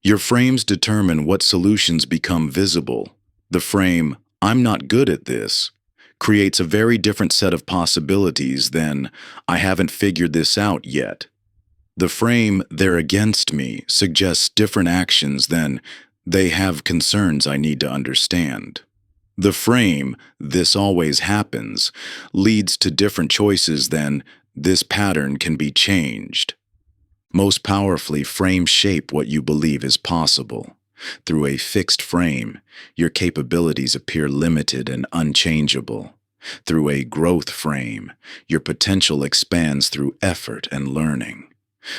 Your frames determine what solutions become visible. The frame, "I'm not good at this," creates a very different set of possibilities than, "I haven't figured this out yet." The frame, "They're against me," suggests different actions than, "They have concerns I need to understand." The frame, "This always happens," leads to different choices than, "This pattern can be changed." Most powerfully, frames shape what you believe is possible. Through a fixed frame, your capabilities appear limited and unchangeable. Through a growth frame, your potential expands through effort and learning.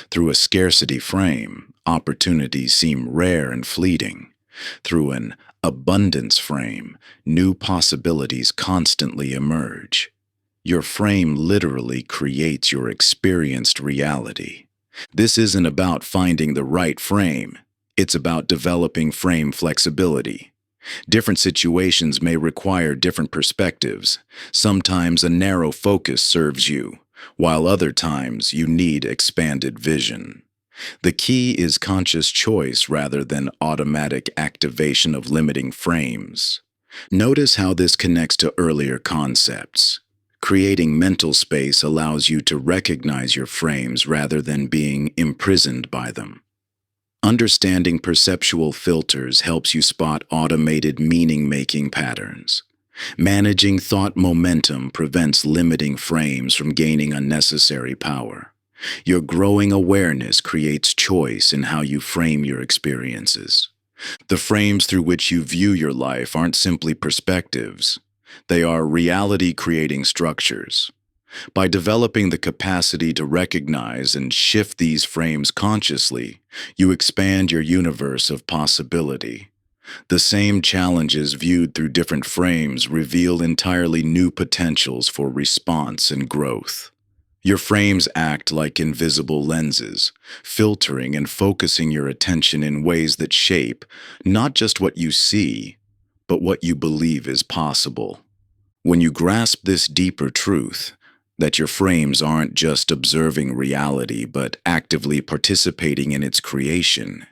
Through a scarcity frame, opportunities seem rare and fleeting. Through an abundance frame, new possibilities constantly emerge. Your frame literally creates your experienced reality. This isn't about finding the right frame. It's about developing frame flexibility. Different situations may require different perspectives. Sometimes a narrow focus serves you, while other times you need expanded vision. The key is conscious choice rather than automatic activation of limiting frames. Notice how this connects to earlier concepts. Creating mental space allows you to recognize your frames rather than being imprisoned by them. Understanding perceptual filters helps you spot automated meaning-making patterns. Managing thought momentum prevents limiting frames from gaining unnecessary power. Your growing awareness creates choice in how you frame your experiences. The frames through which you view your life aren't simply perspectives. They are reality-creating structures. By developing the capacity to recognize and shift these frames consciously, you expand your universe of possibility. The same challenges viewed through different frames reveal entirely new potentials for response and growth. Your frames act like invisible lenses, filtering and focusing your attention in ways that shape not just what you see, but what you believe is possible. When you grasp this deeper truth, that your frames aren't just observing reality but actively participating in its creation,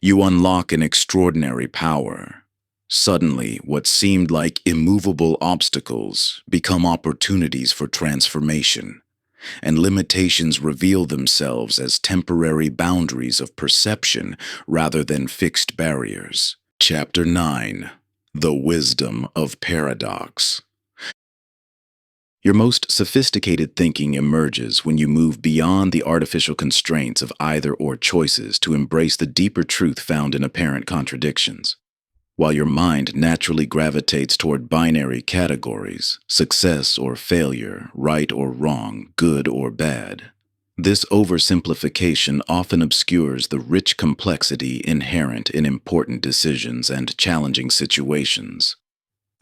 You unlock an extraordinary power. Suddenly, what seemed like immovable obstacles become opportunities for transformation, and limitations reveal themselves as temporary boundaries of perception rather than fixed barriers. Chapter 9: The Wisdom of Paradox. Your most sophisticated thinking emerges when you move beyond the artificial constraints of either-or choices to embrace the deeper truth found in apparent contradictions. While your mind naturally gravitates toward binary categories, success or failure, right or wrong, good or bad, this oversimplification often obscures the rich complexity inherent in important decisions and challenging situations.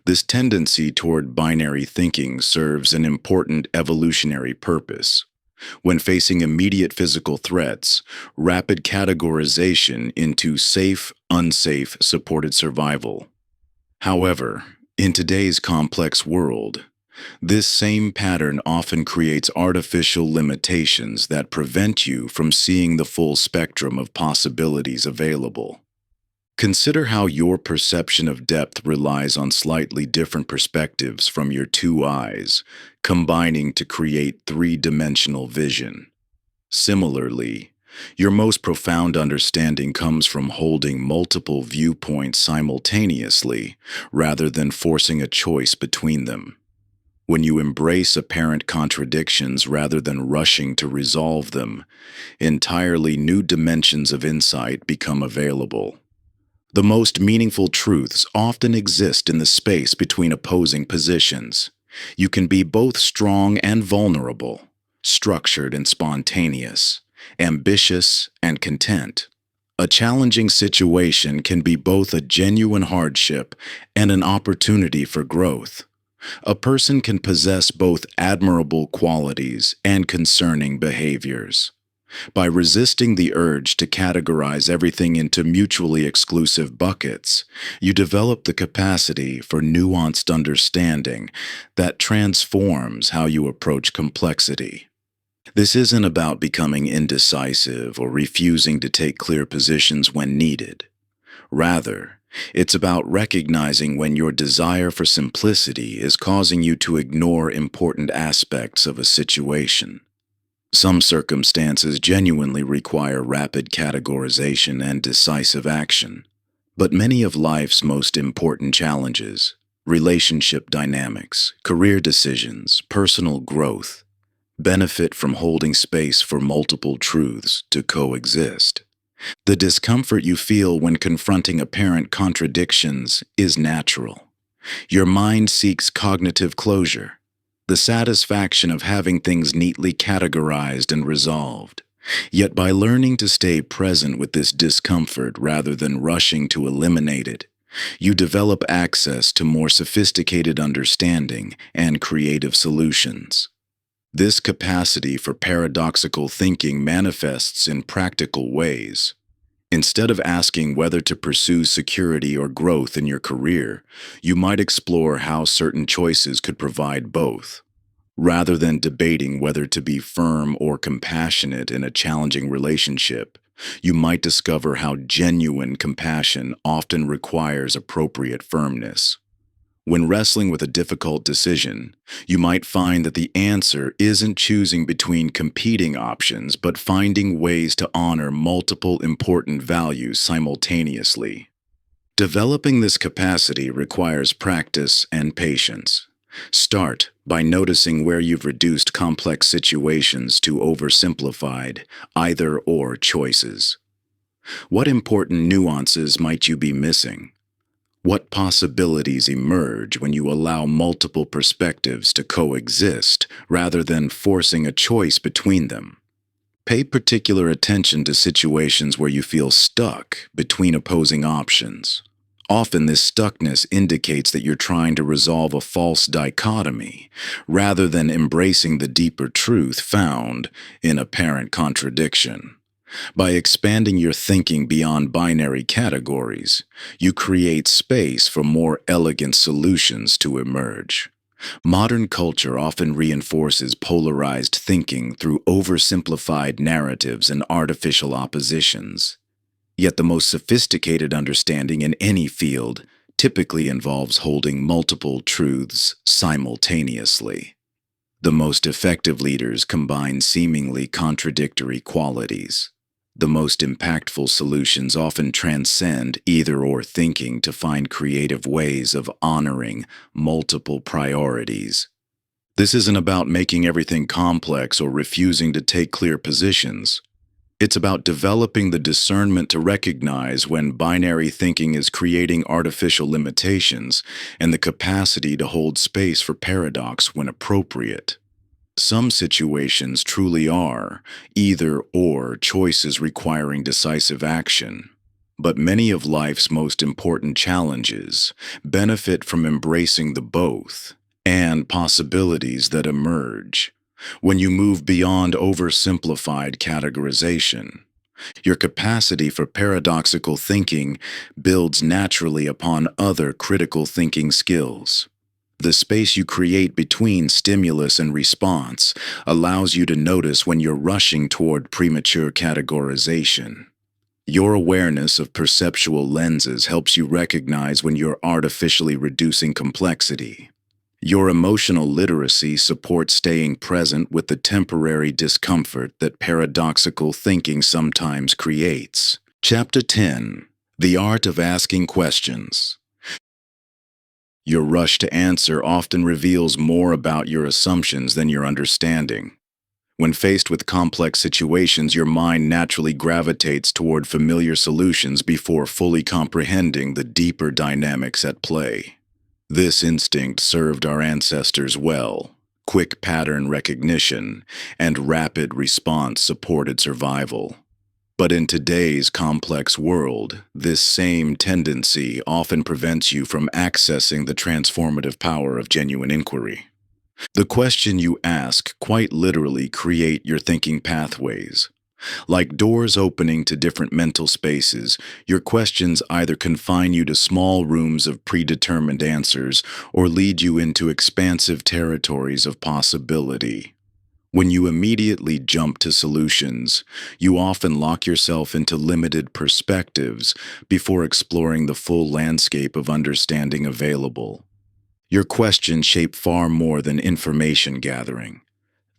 This tendency toward binary thinking serves an important evolutionary purpose. When facing immediate physical threats, rapid categorization into safe, unsafe supported survival. However, in today's complex world, this same pattern often creates artificial limitations that prevent you from seeing the full spectrum of possibilities available. Consider how your perception of depth relies on slightly different perspectives from your two eyes, combining to create three-dimensional vision. Similarly, your most profound understanding comes from holding multiple viewpoints simultaneously rather than forcing a choice between them. When you embrace apparent contradictions rather than rushing to resolve them, entirely new dimensions of insight become available. The most meaningful truths often exist in the space between opposing positions. You can be both strong and vulnerable, structured and spontaneous, ambitious and content. A challenging situation can be both a genuine hardship and an opportunity for growth. A person can possess both admirable qualities and concerning behaviors. By resisting the urge to categorize everything into mutually exclusive buckets, you develop the capacity for nuanced understanding that transforms how you approach complexity. This isn't about becoming indecisive or refusing to take clear positions when needed. Rather, it's about recognizing when your desire for simplicity is causing you to ignore important aspects of a situation. Some circumstances genuinely require rapid categorization and decisive action, but many of life's most important challenges, relationship dynamics, career decisions, personal growth, benefit from holding space for multiple truths to coexist. The discomfort you feel when confronting apparent contradictions is natural. Your mind seeks cognitive closure, the satisfaction of having things neatly categorized and resolved. Yet by learning to stay present with this discomfort rather than rushing to eliminate it, you develop access to more sophisticated understanding and creative solutions. This capacity for paradoxical thinking manifests in practical ways. Instead of asking whether to pursue security or growth in your career, you might explore how certain choices could provide both. Rather than debating whether to be firm or compassionate in a challenging relationship, you might discover how genuine compassion often requires appropriate firmness. When wrestling with a difficult decision, you might find that the answer isn't choosing between competing options, but finding ways to honor multiple important values simultaneously. Developing this capacity requires practice and patience. Start by noticing where you've reduced complex situations to oversimplified, either-or choices. What important nuances might you be missing? What possibilities emerge when you allow multiple perspectives to coexist rather than forcing a choice between them? Pay particular attention to situations where you feel stuck between opposing options. Often this stuckness indicates that you're trying to resolve a false dichotomy rather than embracing the deeper truth found in apparent contradiction. By expanding your thinking beyond binary categories, you create space for more elegant solutions to emerge. Modern culture often reinforces polarized thinking through oversimplified narratives and artificial oppositions. Yet the most sophisticated understanding in any field typically involves holding multiple truths simultaneously. The most effective leaders combine seemingly contradictory qualities. The most impactful solutions often transcend either-or thinking to find creative ways of honoring multiple priorities. This isn't about making everything complex or refusing to take clear positions. It's about developing the discernment to recognize when binary thinking is creating artificial limitations and the capacity to hold space for paradox when appropriate. Some situations truly are either-or choices requiring decisive action. But many of life's most important challenges benefit from embracing the both and possibilities that emerge. When you move beyond oversimplified categorization, your capacity for paradoxical thinking builds naturally upon other critical thinking skills. The space you create between stimulus and response allows you to notice when you're rushing toward premature categorization. Your awareness of perceptual lenses helps you recognize when you're artificially reducing complexity. Your emotional literacy supports staying present with the temporary discomfort that paradoxical thinking sometimes creates. Chapter 10. The Art of Asking Questions. Your rush to answer often reveals more about your assumptions than your understanding. When faced with complex situations, your mind naturally gravitates toward familiar solutions before fully comprehending the deeper dynamics at play. This instinct served our ancestors well. Quick pattern recognition and rapid response supported survival. But in today's complex world, this same tendency often prevents you from accessing the transformative power of genuine inquiry. The question you ask quite literally create your thinking pathways. Like doors opening to different mental spaces, your questions either confine you to small rooms of predetermined answers or lead you into expansive territories of possibility. When you immediately jump to solutions, you often lock yourself into limited perspectives before exploring the full landscape of understanding available. Your questions shape far more than information gathering.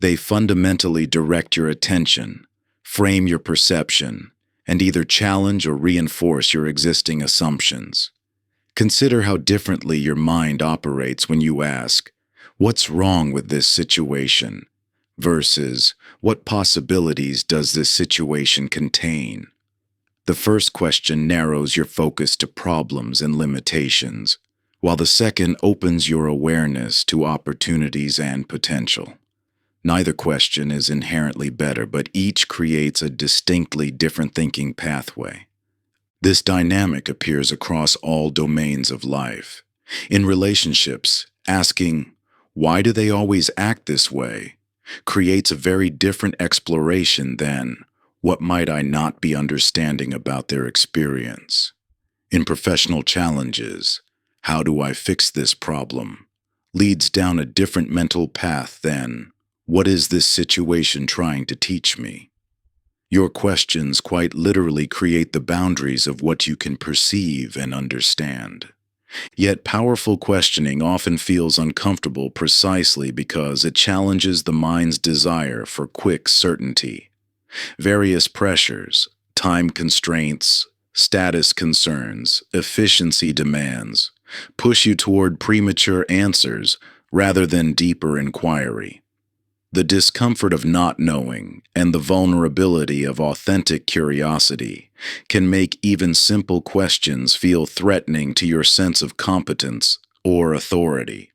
They fundamentally direct your attention, frame your perception, and either challenge or reinforce your existing assumptions. Consider how differently your mind operates when you ask, "What's wrong with this situation?" versus, "What possibilities does this situation contain?" The first question narrows your focus to problems and limitations, while the second opens your awareness to opportunities and potential. Neither question is inherently better, but each creates a distinctly different thinking pathway. This dynamic appears across all domains of life. In relationships, asking, "Why do they always act this way?" creates a very different exploration than, "What might I not be understanding about their experience?" In professional challenges, "How do I fix this problem?" leads down a different mental path than, "What is this situation trying to teach me?" Your questions quite literally create the boundaries of what you can perceive and understand. Yet powerful questioning often feels uncomfortable precisely because it challenges the mind's desire for quick certainty. Various pressures, time constraints, status concerns, efficiency demands, push you toward premature answers rather than deeper inquiry. The discomfort of not knowing and the vulnerability of authentic curiosity can make even simple questions feel threatening to your sense of competence or authority.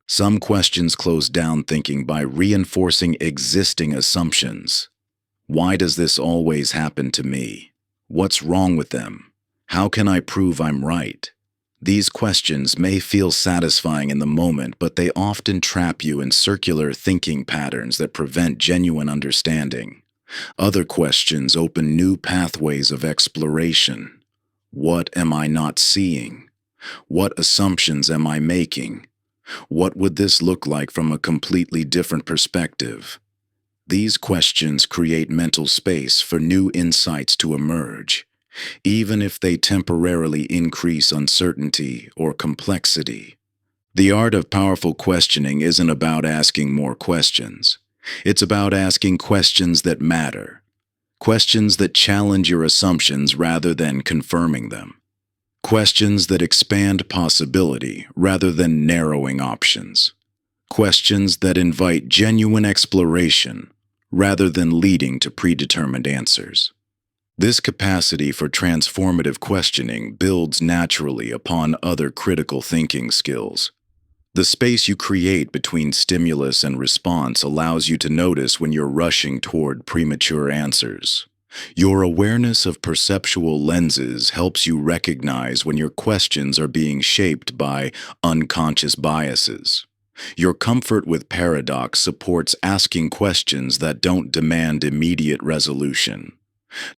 Some questions close down thinking by reinforcing existing assumptions. Why does this always happen to me? What's wrong with them? How can I prove I'm right? These questions may feel satisfying in the moment, but they often trap you in circular thinking patterns that prevent genuine understanding. Other questions open new pathways of exploration. What am I not seeing? What assumptions am I making? What would this look like from a completely different perspective? These questions create mental space for new insights to emerge. even if they temporarily increase uncertainty or complexity. The art of powerful questioning isn't about asking more questions. It's about asking questions that matter, questions that challenge your assumptions rather than confirming them, questions that expand possibility rather than narrowing options, questions that invite genuine exploration rather than leading to predetermined answers. This capacity for transformative questioning builds naturally upon other critical thinking skills. The space you create between stimulus and response allows you to notice when you're rushing toward premature answers. Your awareness of perceptual lenses helps you recognize when your questions are being shaped by unconscious biases. Your comfort with paradox supports asking questions that don't demand immediate resolution.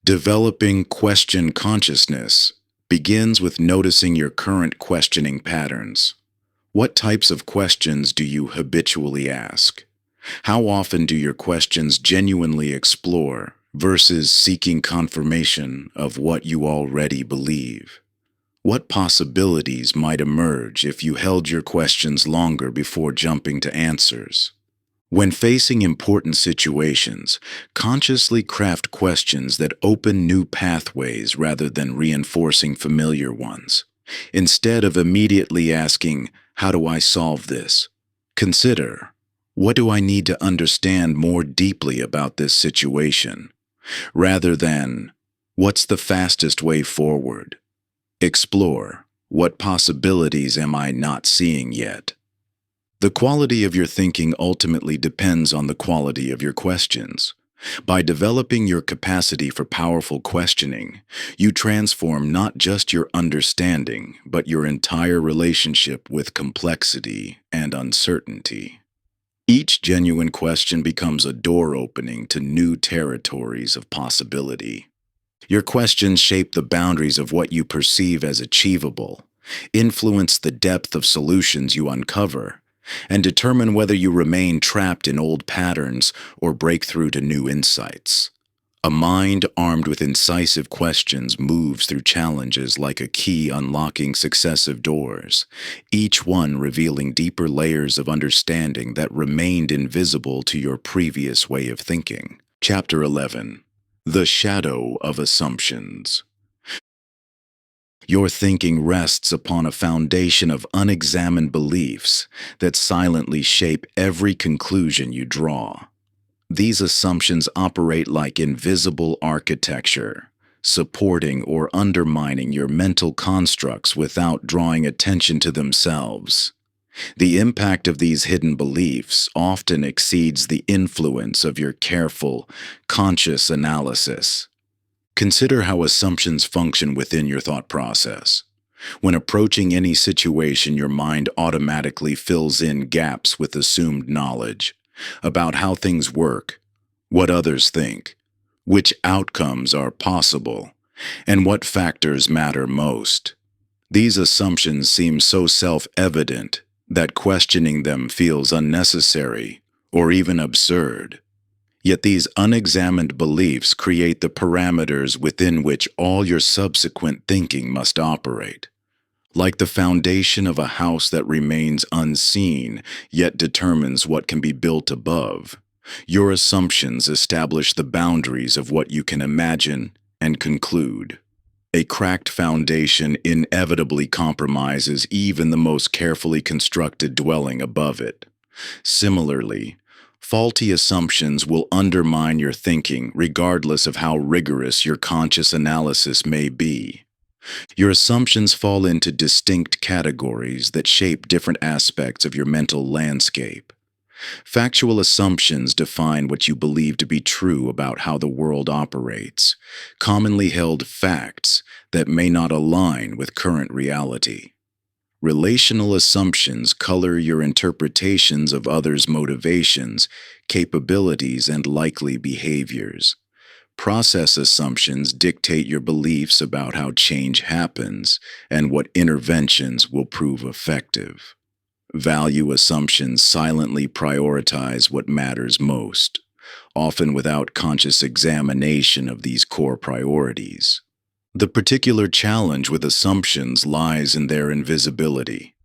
Developing question consciousness begins with noticing your current questioning patterns. What types of questions do you habitually ask? How often do your questions genuinely explore versus seeking confirmation of what you already believe? What possibilities might emerge if you held your questions longer before jumping to answers? When facing important situations, consciously craft questions that open new pathways rather than reinforcing familiar ones. Instead of immediately asking, "How do I solve this?" consider, "What do I need to understand more deeply about this situation?" Rather than, "What's the fastest way forward?" Explore, "What possibilities am I not seeing yet?" The quality of your thinking ultimately depends on the quality of your questions. By developing your capacity for powerful questioning, you transform not just your understanding, but your entire relationship with complexity and uncertainty. Each genuine question becomes a door opening to new territories of possibility. Your questions shape the boundaries of what you perceive as achievable, influence the depth of solutions you uncover, and determine whether you remain trapped in old patterns or break through to new insights. A mind armed with incisive questions moves through challenges like a key unlocking successive doors, each one revealing deeper layers of understanding that remained invisible to your previous way of thinking. Chapter 11. The Shadow of Assumptions. Your thinking rests upon a foundation of unexamined beliefs that silently shape every conclusion you draw. These assumptions operate like invisible architecture, supporting or undermining your mental constructs without drawing attention to themselves. The impact of these hidden beliefs often exceeds the influence of your careful, conscious analysis. Consider how assumptions function within your thought process. When approaching any situation, your mind automatically fills in gaps with assumed knowledge about how things work, what others think, which outcomes are possible, and what factors matter most. These assumptions seem so self-evident that questioning them feels unnecessary or even absurd. Yet these unexamined beliefs create the parameters within which all your subsequent thinking must operate. Like the foundation of a house that remains unseen yet determines what can be built above, your assumptions establish the boundaries of what you can imagine and conclude. A cracked foundation inevitably compromises even the most carefully constructed dwelling above it. Similarly, faulty assumptions will undermine your thinking regardless of how rigorous your conscious analysis may be. Your assumptions fall into distinct categories that shape different aspects of your mental landscape. Factual assumptions define what you believe to be true about how the world operates, commonly held facts that may not align with current reality. Relational assumptions color your interpretations of others' motivations, capabilities, and likely behaviors. Process assumptions dictate your beliefs about how change happens and what interventions will prove effective. Value assumptions silently prioritize what matters most, often without conscious examination of these core priorities. The particular challenge with assumptions lies in their invisibility.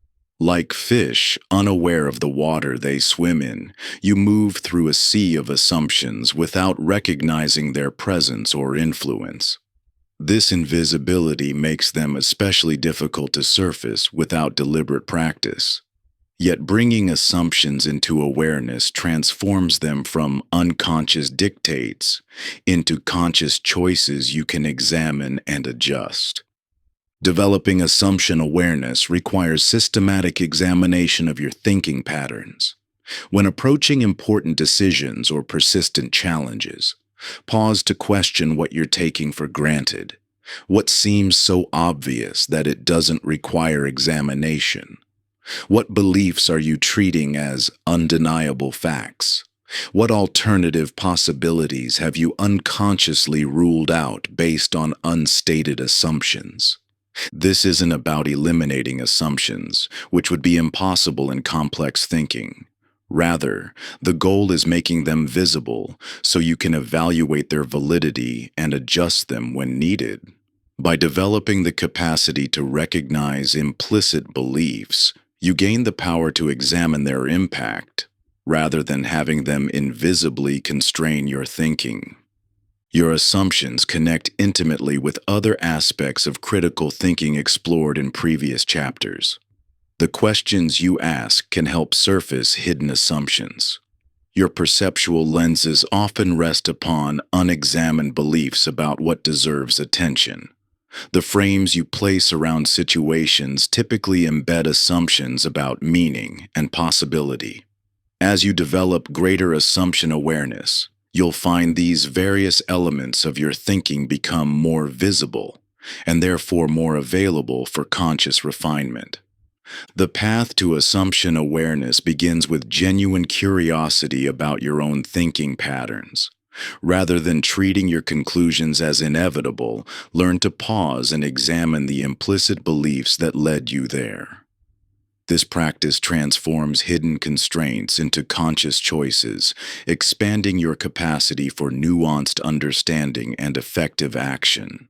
Like fish, unaware of the water they swim in, you move through a sea of assumptions without recognizing their presence or influence. This invisibility makes them especially difficult to surface without deliberate practice. Yet bringing assumptions into awareness transforms them from unconscious dictates into conscious choices you can examine and adjust. Developing assumption awareness requires systematic examination of your thinking patterns. When approaching important decisions or persistent challenges, pause to question what you're taking for granted. What seems so obvious that it doesn't require examination? What beliefs are you treating as undeniable facts? What alternative possibilities have you unconsciously ruled out based on unstated assumptions? This isn't about eliminating assumptions, which would be impossible in complex thinking. Rather, the goal is making them visible so you can evaluate their validity and adjust them when needed. By developing the capacity to recognize implicit beliefs, you gain the power to examine their impact, rather than having them invisibly constrain your thinking. Your assumptions connect intimately with other aspects of critical thinking explored in previous chapters. The questions you ask can help surface hidden assumptions. Your perceptual lenses often rest upon unexamined beliefs about what deserves attention. The frames you place around situations typically embed assumptions about meaning and possibility. As you develop greater assumption awareness, you'll find these various elements of your thinking become more visible and therefore more available for conscious refinement. The path to assumption awareness begins with genuine curiosity about your own thinking patterns. Rather than treating your conclusions as inevitable, learn to pause and examine the implicit beliefs that led you there. This practice transforms hidden constraints into conscious choices, expanding your capacity for nuanced understanding and effective action.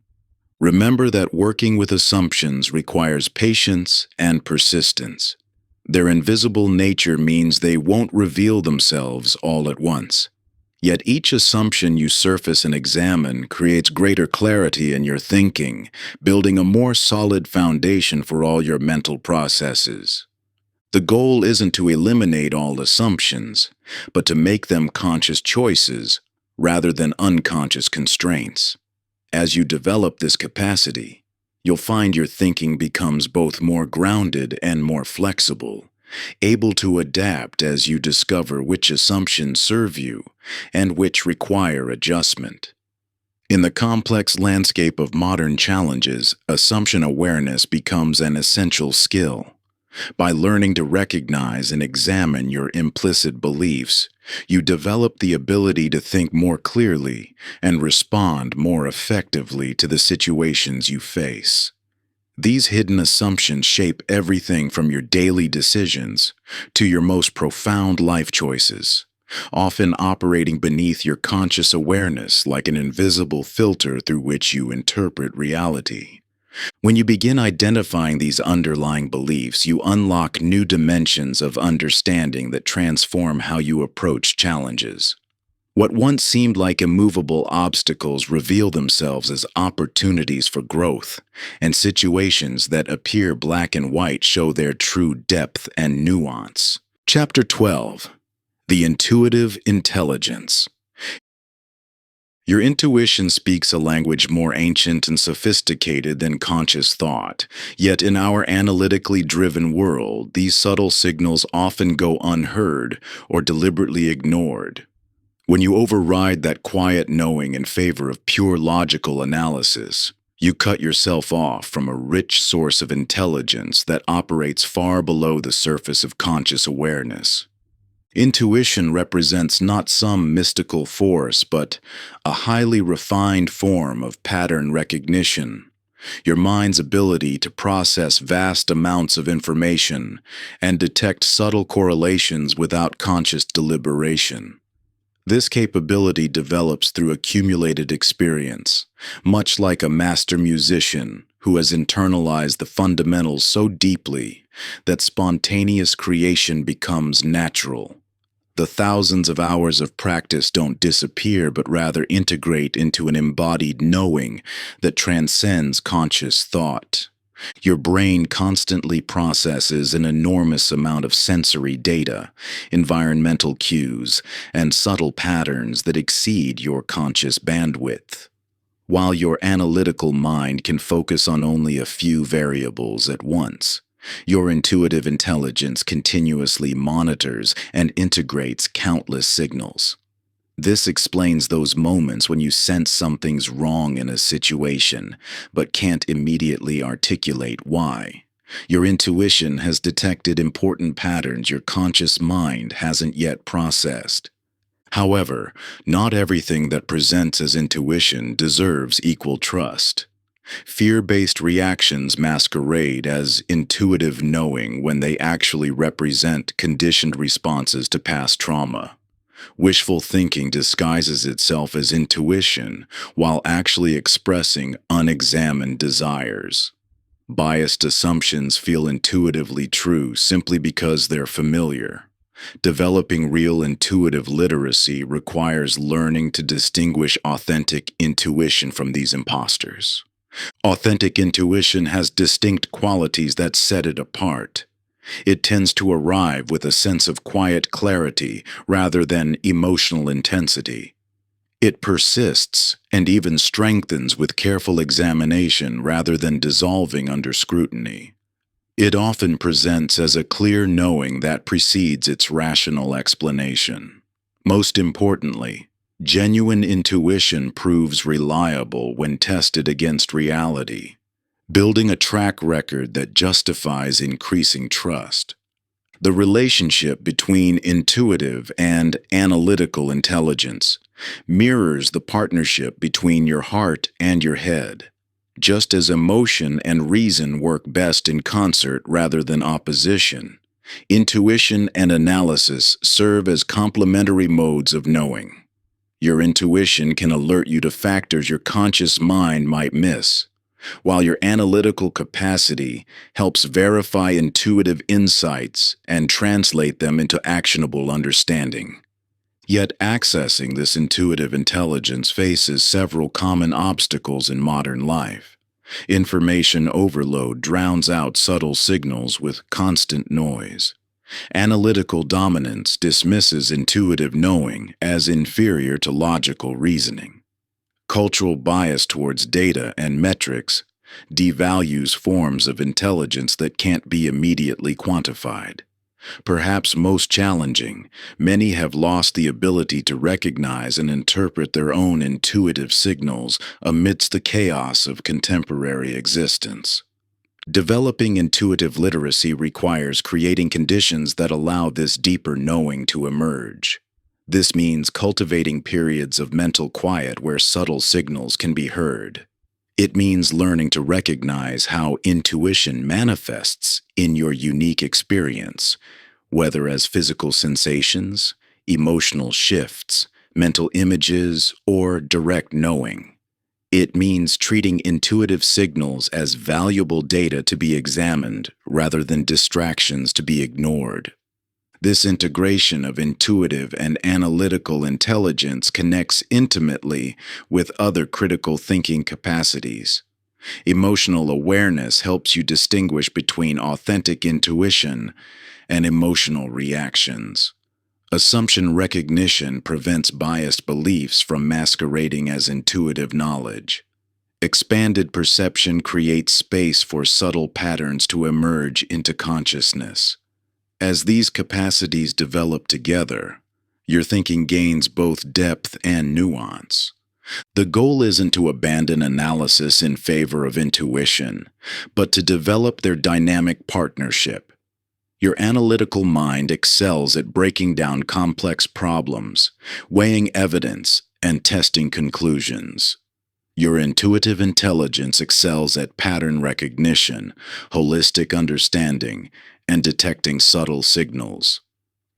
Remember that working with assumptions requires patience and persistence. Their invisible nature means they won't reveal themselves all at once. Yet each assumption you surface and examine creates greater clarity in your thinking, building a more solid foundation for all your mental processes. The goal isn't to eliminate all assumptions, but to make them conscious choices rather than unconscious constraints. As you develop this capacity, you'll find your thinking becomes both more grounded and more flexible, able to adapt as you discover which assumptions serve you and which require adjustment. In the complex landscape of modern challenges, assumption awareness becomes an essential skill. By learning to recognize and examine your implicit beliefs, you develop the ability to think more clearly and respond more effectively to the situations you face. These hidden assumptions shape everything from your daily decisions to your most profound life choices, often operating beneath your conscious awareness like an invisible filter through which you interpret reality. When you begin identifying these underlying beliefs, you unlock new dimensions of understanding that transform how you approach challenges. What once seemed like immovable obstacles reveal themselves as opportunities for growth, and situations that appear black and white show their true depth and nuance. Chapter 12. The Intuitive Intelligence. Your intuition speaks a language more ancient and sophisticated than conscious thought, yet in our analytically driven world, these subtle signals often go unheard or deliberately ignored. When you override that quiet knowing in favor of pure logical analysis, you cut yourself off from a rich source of intelligence that operates far below the surface of conscious awareness. Intuition represents not some mystical force, but a highly refined form of pattern recognition. Your mind's ability to process vast amounts of information and detect subtle correlations without conscious deliberation. This capability develops through accumulated experience, much like a master musician who has internalized the fundamentals so deeply that spontaneous creation becomes natural. The thousands of hours of practice don't disappear, but rather integrate into an embodied knowing that transcends conscious thought. Your brain constantly processes an enormous amount of sensory data, environmental cues, and subtle patterns that exceed your conscious bandwidth. While your analytical mind can focus on only a few variables at once, your intuitive intelligence continuously monitors and integrates countless signals. This explains those moments when you sense something's wrong in a situation, but can't immediately articulate why. Your intuition has detected important patterns your conscious mind hasn't yet processed. However, not everything that presents as intuition deserves equal trust. Fear-based reactions masquerade as intuitive knowing when they actually represent conditioned responses to past trauma. Wishful thinking disguises itself as intuition while actually expressing unexamined desires. Biased assumptions feel intuitively true simply because they're familiar. Developing real intuitive literacy requires learning to distinguish authentic intuition from these imposters. Authentic intuition has distinct qualities that set it apart. It tends to arrive with a sense of quiet clarity rather than emotional intensity. It persists and even strengthens with careful examination rather than dissolving under scrutiny. It often presents as a clear knowing that precedes its rational explanation. Most importantly, genuine intuition proves reliable when tested against reality, building a track record that justifies increasing trust. The relationship between intuitive and analytical intelligence mirrors the partnership between your heart and your head. Just as emotion and reason work best in concert rather than opposition, intuition and analysis serve as complementary modes of knowing. Your intuition can alert you to factors your conscious mind might miss, while your analytical capacity helps verify intuitive insights and translate them into actionable understanding. Yet accessing this intuitive intelligence faces several common obstacles in modern life. Information overload drowns out subtle signals with constant noise. Analytical dominance dismisses intuitive knowing as inferior to logical reasoning. Cultural bias towards data and metrics devalues forms of intelligence that can't be immediately quantified. Perhaps most challenging, many have lost the ability to recognize and interpret their own intuitive signals amidst the chaos of contemporary existence. Developing intuitive literacy requires creating conditions that allow this deeper knowing to emerge. This means cultivating periods of mental quiet where subtle signals can be heard. It means learning to recognize how intuition manifests in your unique experience, whether as physical sensations, emotional shifts, mental images, or direct knowing. It means treating intuitive signals as valuable data to be examined rather than distractions to be ignored. This integration of intuitive and analytical intelligence connects intimately with other critical thinking capacities. Emotional awareness helps you distinguish between authentic intuition and emotional reactions. Assumption recognition prevents biased beliefs from masquerading as intuitive knowledge. Expanded perception creates space for subtle patterns to emerge into consciousness. As these capacities develop together, your thinking gains both depth and nuance. The goal isn't to abandon analysis in favor of intuition, but to develop their dynamic partnership. Your analytical mind excels at breaking down complex problems, weighing evidence, and testing conclusions. Your intuitive intelligence excels at pattern recognition, holistic understanding, and detecting subtle signals.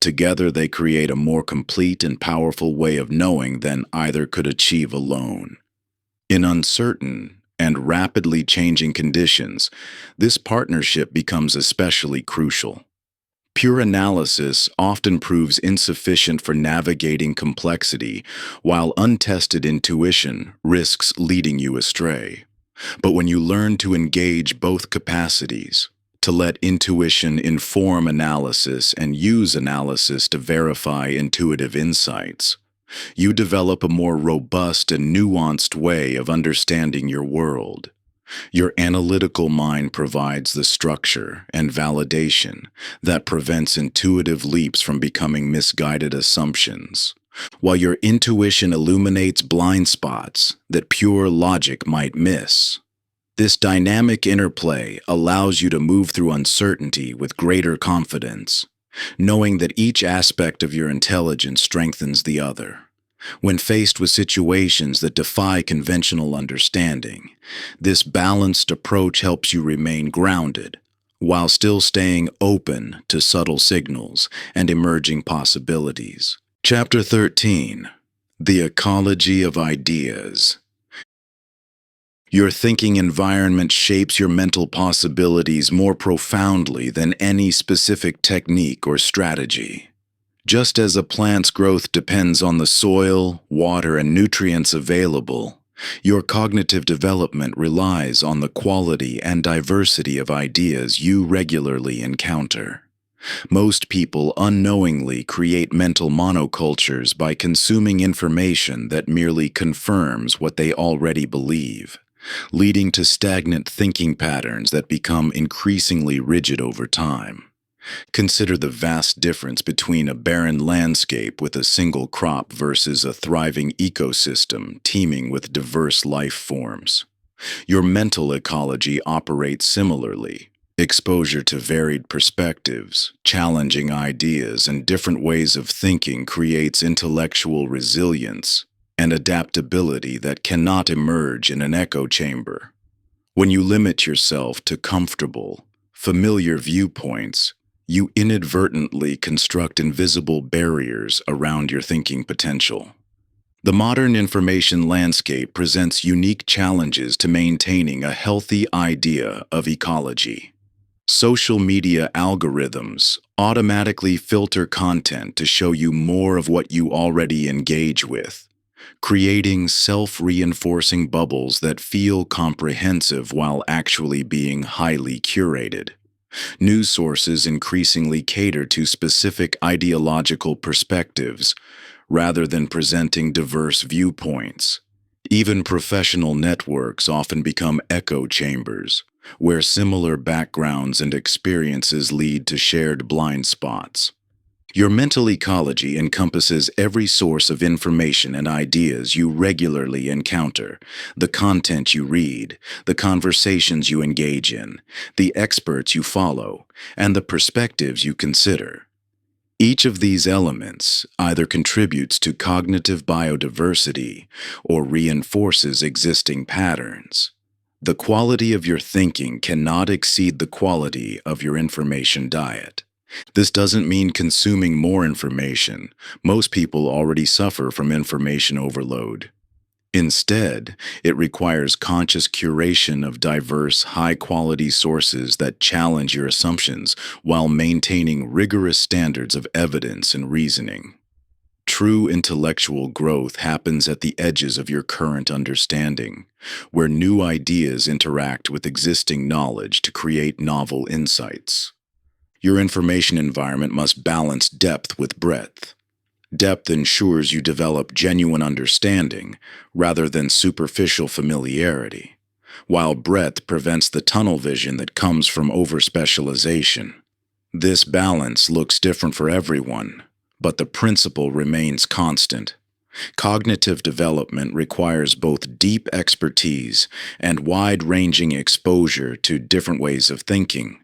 Together, they create a more complete and powerful way of knowing than either could achieve alone. In uncertain and rapidly changing conditions, this partnership becomes especially crucial. Pure analysis often proves insufficient for navigating complexity, while untested intuition risks leading you astray. But when you learn to engage both capacities, to let intuition inform analysis and use analysis to verify intuitive insights, you develop a more robust and nuanced way of understanding your world. Your analytical mind provides the structure and validation that prevents intuitive leaps from becoming misguided assumptions, while your intuition illuminates blind spots that pure logic might miss. This dynamic interplay allows you to move through uncertainty with greater confidence, knowing that each aspect of your intelligence strengthens the other. When faced with situations that defy conventional understanding, this balanced approach helps you remain grounded, while still staying open to subtle signals and emerging possibilities. Chapter 13. The Ecology of Ideas. Your thinking environment shapes your mental possibilities more profoundly than any specific technique or strategy. Just as a plant's growth depends on the soil, water, and nutrients available, your cognitive development relies on the quality and diversity of ideas you regularly encounter. Most people unknowingly create mental monocultures by consuming information that merely confirms what they already believe, leading to stagnant thinking patterns that become increasingly rigid over time. Consider the vast difference between a barren landscape with a single crop versus a thriving ecosystem teeming with diverse life forms. Your mental ecology operates similarly. Exposure to varied perspectives, challenging ideas, and different ways of thinking creates intellectual resilience and adaptability that cannot emerge in an echo chamber. When you limit yourself to comfortable, familiar viewpoints, you inadvertently construct invisible barriers around your thinking potential. The modern information landscape presents unique challenges to maintaining a healthy idea of ecology. Social media algorithms automatically filter content to show you more of what you already engage with, creating self-reinforcing bubbles that feel comprehensive while actually being highly curated. News sources increasingly cater to specific ideological perspectives rather than presenting diverse viewpoints. Even professional networks often become echo chambers, where similar backgrounds and experiences lead to shared blind spots. Your mental ecology encompasses every source of information and ideas you regularly encounter, the content you read, the conversations you engage in, the experts you follow, and the perspectives you consider. Each of these elements either contributes to cognitive biodiversity or reinforces existing patterns. The quality of your thinking cannot exceed the quality of your information diet. This doesn't mean consuming more information. Most people already suffer from information overload. Instead, it requires conscious curation of diverse, high-quality sources that challenge your assumptions while maintaining rigorous standards of evidence and reasoning. True intellectual growth happens at the edges of your current understanding, where new ideas interact with existing knowledge to create novel insights. Your information environment must balance depth with breadth. Depth ensures you develop genuine understanding rather than superficial familiarity, while breadth prevents the tunnel vision that comes from overspecialization. This balance looks different for everyone, but the principle remains constant. Cognitive development requires both deep expertise and wide-ranging exposure to different ways of thinking.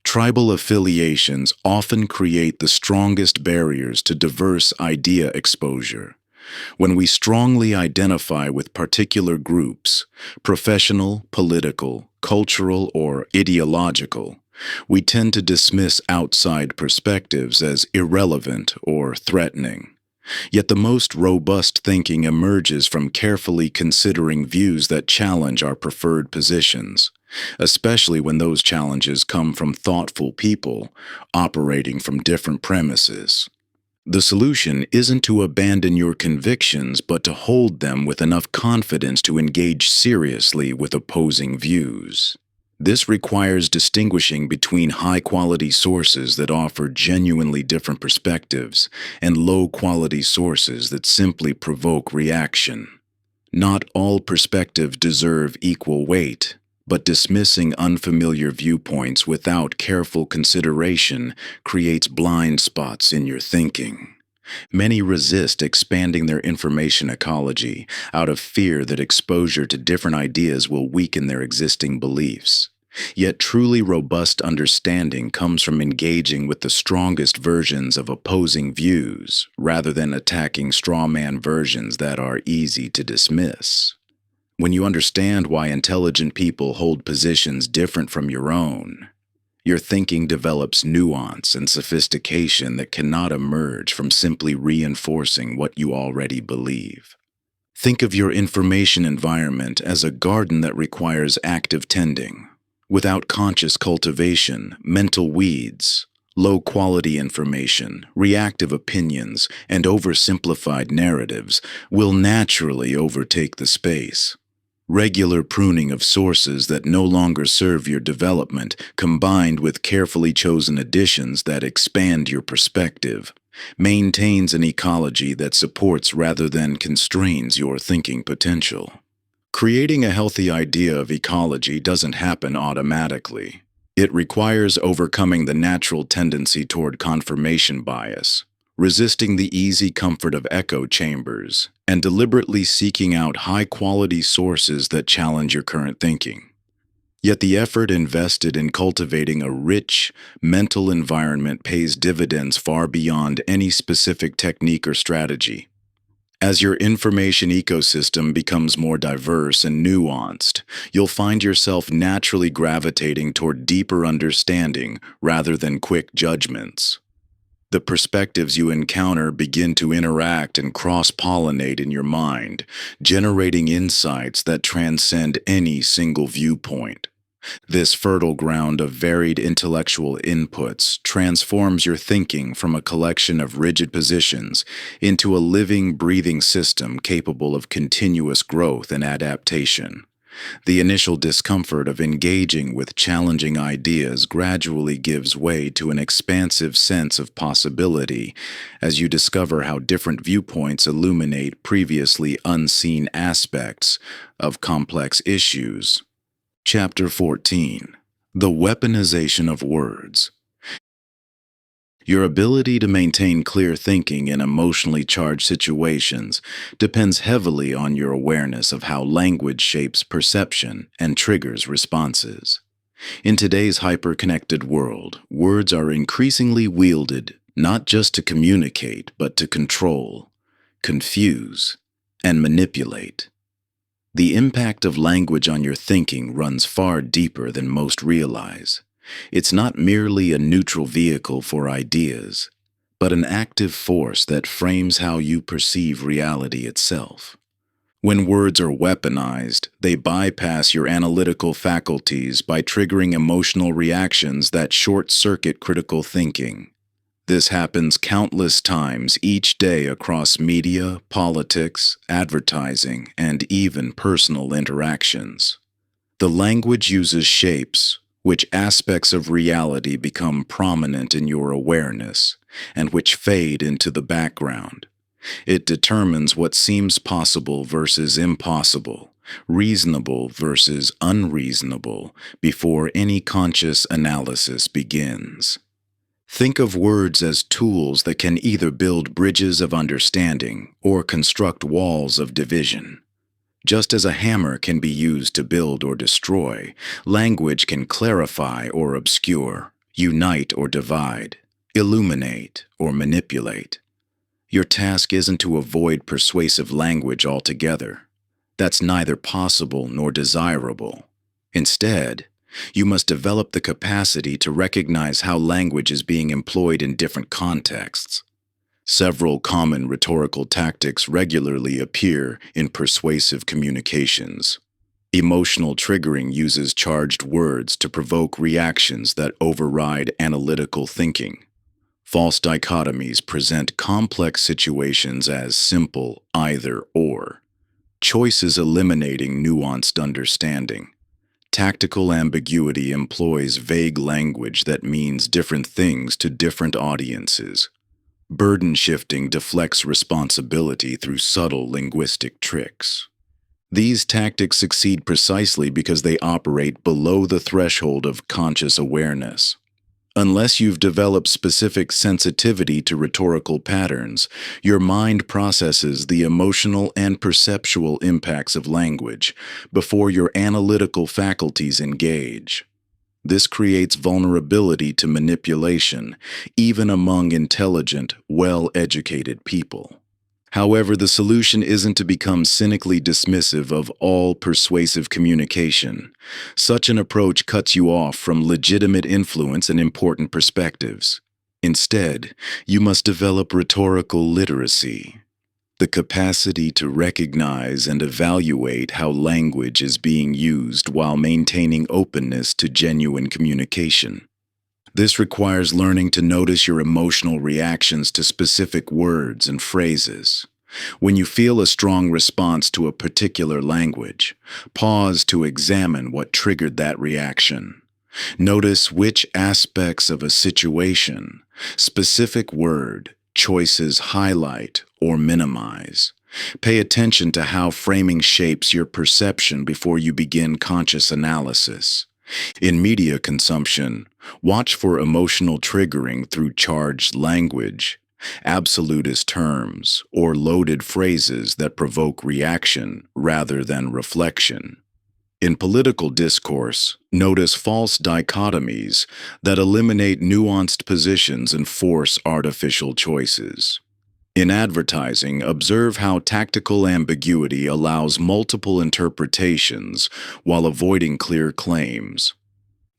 Tribal affiliations often create the strongest barriers to diverse idea exposure. When we strongly identify with particular groups, professional, political, cultural, or ideological, We tend to dismiss outside perspectives as irrelevant or threatening. Yet the most robust thinking emerges from carefully considering views that challenge our preferred positions, especially when those challenges come from thoughtful people operating from different premises. The solution isn't to abandon your convictions, but to hold them with enough confidence to engage seriously with opposing views. This requires distinguishing between high-quality sources that offer genuinely different perspectives and low-quality sources that simply provoke reaction. Not all perspectives deserve equal weight, but dismissing unfamiliar viewpoints without careful consideration creates blind spots in your thinking. Many resist expanding their information ecology out of fear that exposure to different ideas will weaken their existing beliefs. Yet truly robust understanding comes from engaging with the strongest versions of opposing views, rather than attacking straw man versions that are easy to dismiss. When you understand why intelligent people hold positions different from your own, your thinking develops nuance and sophistication that cannot emerge from simply reinforcing what you already believe. Think of your information environment as a garden that requires active tending. Without conscious cultivation, mental weeds, low-quality information, reactive opinions, and oversimplified narratives will naturally overtake the space. Regular pruning of sources that no longer serve your development, combined with carefully chosen additions that expand your perspective, maintains an ecology that supports rather than constrains your thinking potential. Creating a healthy idea of ecology doesn't happen automatically. It requires overcoming the natural tendency toward confirmation bias, resisting the easy comfort of echo chambers, and deliberately seeking out high-quality sources that challenge your current thinking. Yet the effort invested in cultivating a rich, mental environment pays dividends far beyond any specific technique or strategy. As your information ecosystem becomes more diverse and nuanced, you'll find yourself naturally gravitating toward deeper understanding rather than quick judgments. The perspectives you encounter begin to interact and cross-pollinate in your mind, generating insights that transcend any single viewpoint. This fertile ground of varied intellectual inputs transforms your thinking from a collection of rigid positions into a living, breathing system capable of continuous growth and adaptation. The initial discomfort of engaging with challenging ideas gradually gives way to an expansive sense of possibility as you discover how different viewpoints illuminate previously unseen aspects of complex issues. Chapter 14. The Weaponization of Words. Your ability to maintain clear thinking in emotionally charged situations depends heavily on your awareness of how language shapes perception and triggers responses. In today's hyper-connected world, words are increasingly wielded not just to communicate, but to control, confuse, and manipulate. The impact of language on your thinking runs far deeper than most realize. It's not merely a neutral vehicle for ideas, but an active force that frames how you perceive reality itself. When words are weaponized, they bypass your analytical faculties by triggering emotional reactions that short-circuit critical thinking. This happens countless times each day across media, politics, advertising, and even personal interactions. The language uses shapes which aspects of reality become prominent in your awareness and which fade into the background. It determines what seems possible versus impossible, reasonable versus unreasonable, before any conscious analysis begins. Think of words as tools that can either build bridges of understanding or construct walls of division. Just as a hammer can be used to build or destroy, language can clarify or obscure, unite or divide, illuminate or manipulate. Your task isn't to avoid persuasive language altogether. That's neither possible nor desirable. Instead, You must develop the capacity to recognize how language is being employed in different contexts. Several common rhetorical tactics regularly appear in persuasive communications. Emotional triggering uses charged words to provoke reactions that override analytical thinking. False dichotomies present complex situations as simple either or. Choices eliminating nuanced understanding. Tactical ambiguity employs vague language that means different things to different audiences. Burden shifting deflects responsibility through subtle linguistic tricks. These tactics succeed precisely because they operate below the threshold of conscious awareness. Unless you've developed specific sensitivity to rhetorical patterns, your mind processes the emotional and perceptual impacts of language before your analytical faculties engage. This creates vulnerability to manipulation, even among intelligent, well-educated people. However, the solution isn't to become cynically dismissive of all persuasive communication. Such an approach cuts you off from legitimate influence and important perspectives. Instead, you must develop rhetorical literacy, the capacity to recognize and evaluate how language is being used while maintaining openness to genuine communication. This requires learning to notice your emotional reactions to specific words and phrases. When you feel a strong response to a particular language, pause to examine what triggered that reaction. Notice which aspects of a situation, specific word, choices highlight or minimize. Pay attention to how framing shapes your perception before you begin conscious analysis. In media consumption, watch for emotional triggering through charged language, absolutist terms, or loaded phrases that provoke reaction rather than reflection. In political discourse, notice false dichotomies that eliminate nuanced positions and force artificial choices. In advertising, observe how tactical ambiguity allows multiple interpretations while avoiding clear claims.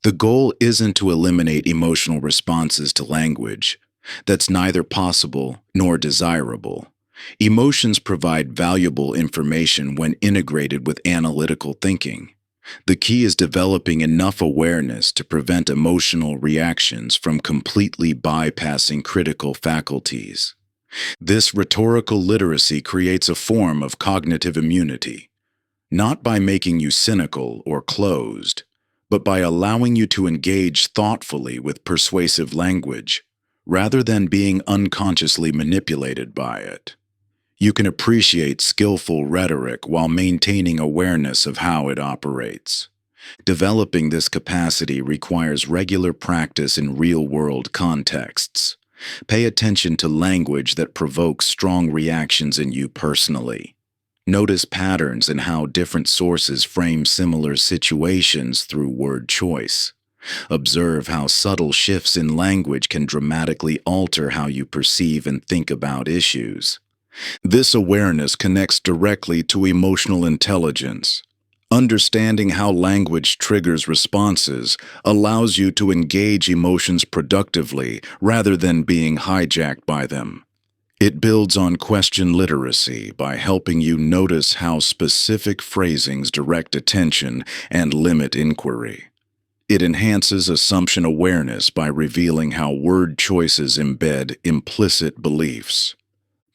The goal isn't to eliminate emotional responses to language. That's neither possible nor desirable. Emotions provide valuable information when integrated with analytical thinking. The key is developing enough awareness to prevent emotional reactions from completely bypassing critical faculties. This rhetorical literacy creates a form of cognitive immunity, not by making you cynical or closed, but by allowing you to engage thoughtfully with persuasive language, rather than being unconsciously manipulated by it. You can appreciate skillful rhetoric while maintaining awareness of how it operates. Developing this capacity requires regular practice in real-world contexts. Pay attention to language that provokes strong reactions in you personally. Notice patterns in how different sources frame similar situations through word choice. Observe how subtle shifts in language can dramatically alter how you perceive and think about issues. This awareness connects directly to emotional intelligence. Understanding how language triggers responses allows you to engage emotions productively rather than being hijacked by them. It builds on question literacy by helping you notice how specific phrasings direct attention and limit inquiry. It enhances assumption awareness by revealing how word choices embed implicit beliefs.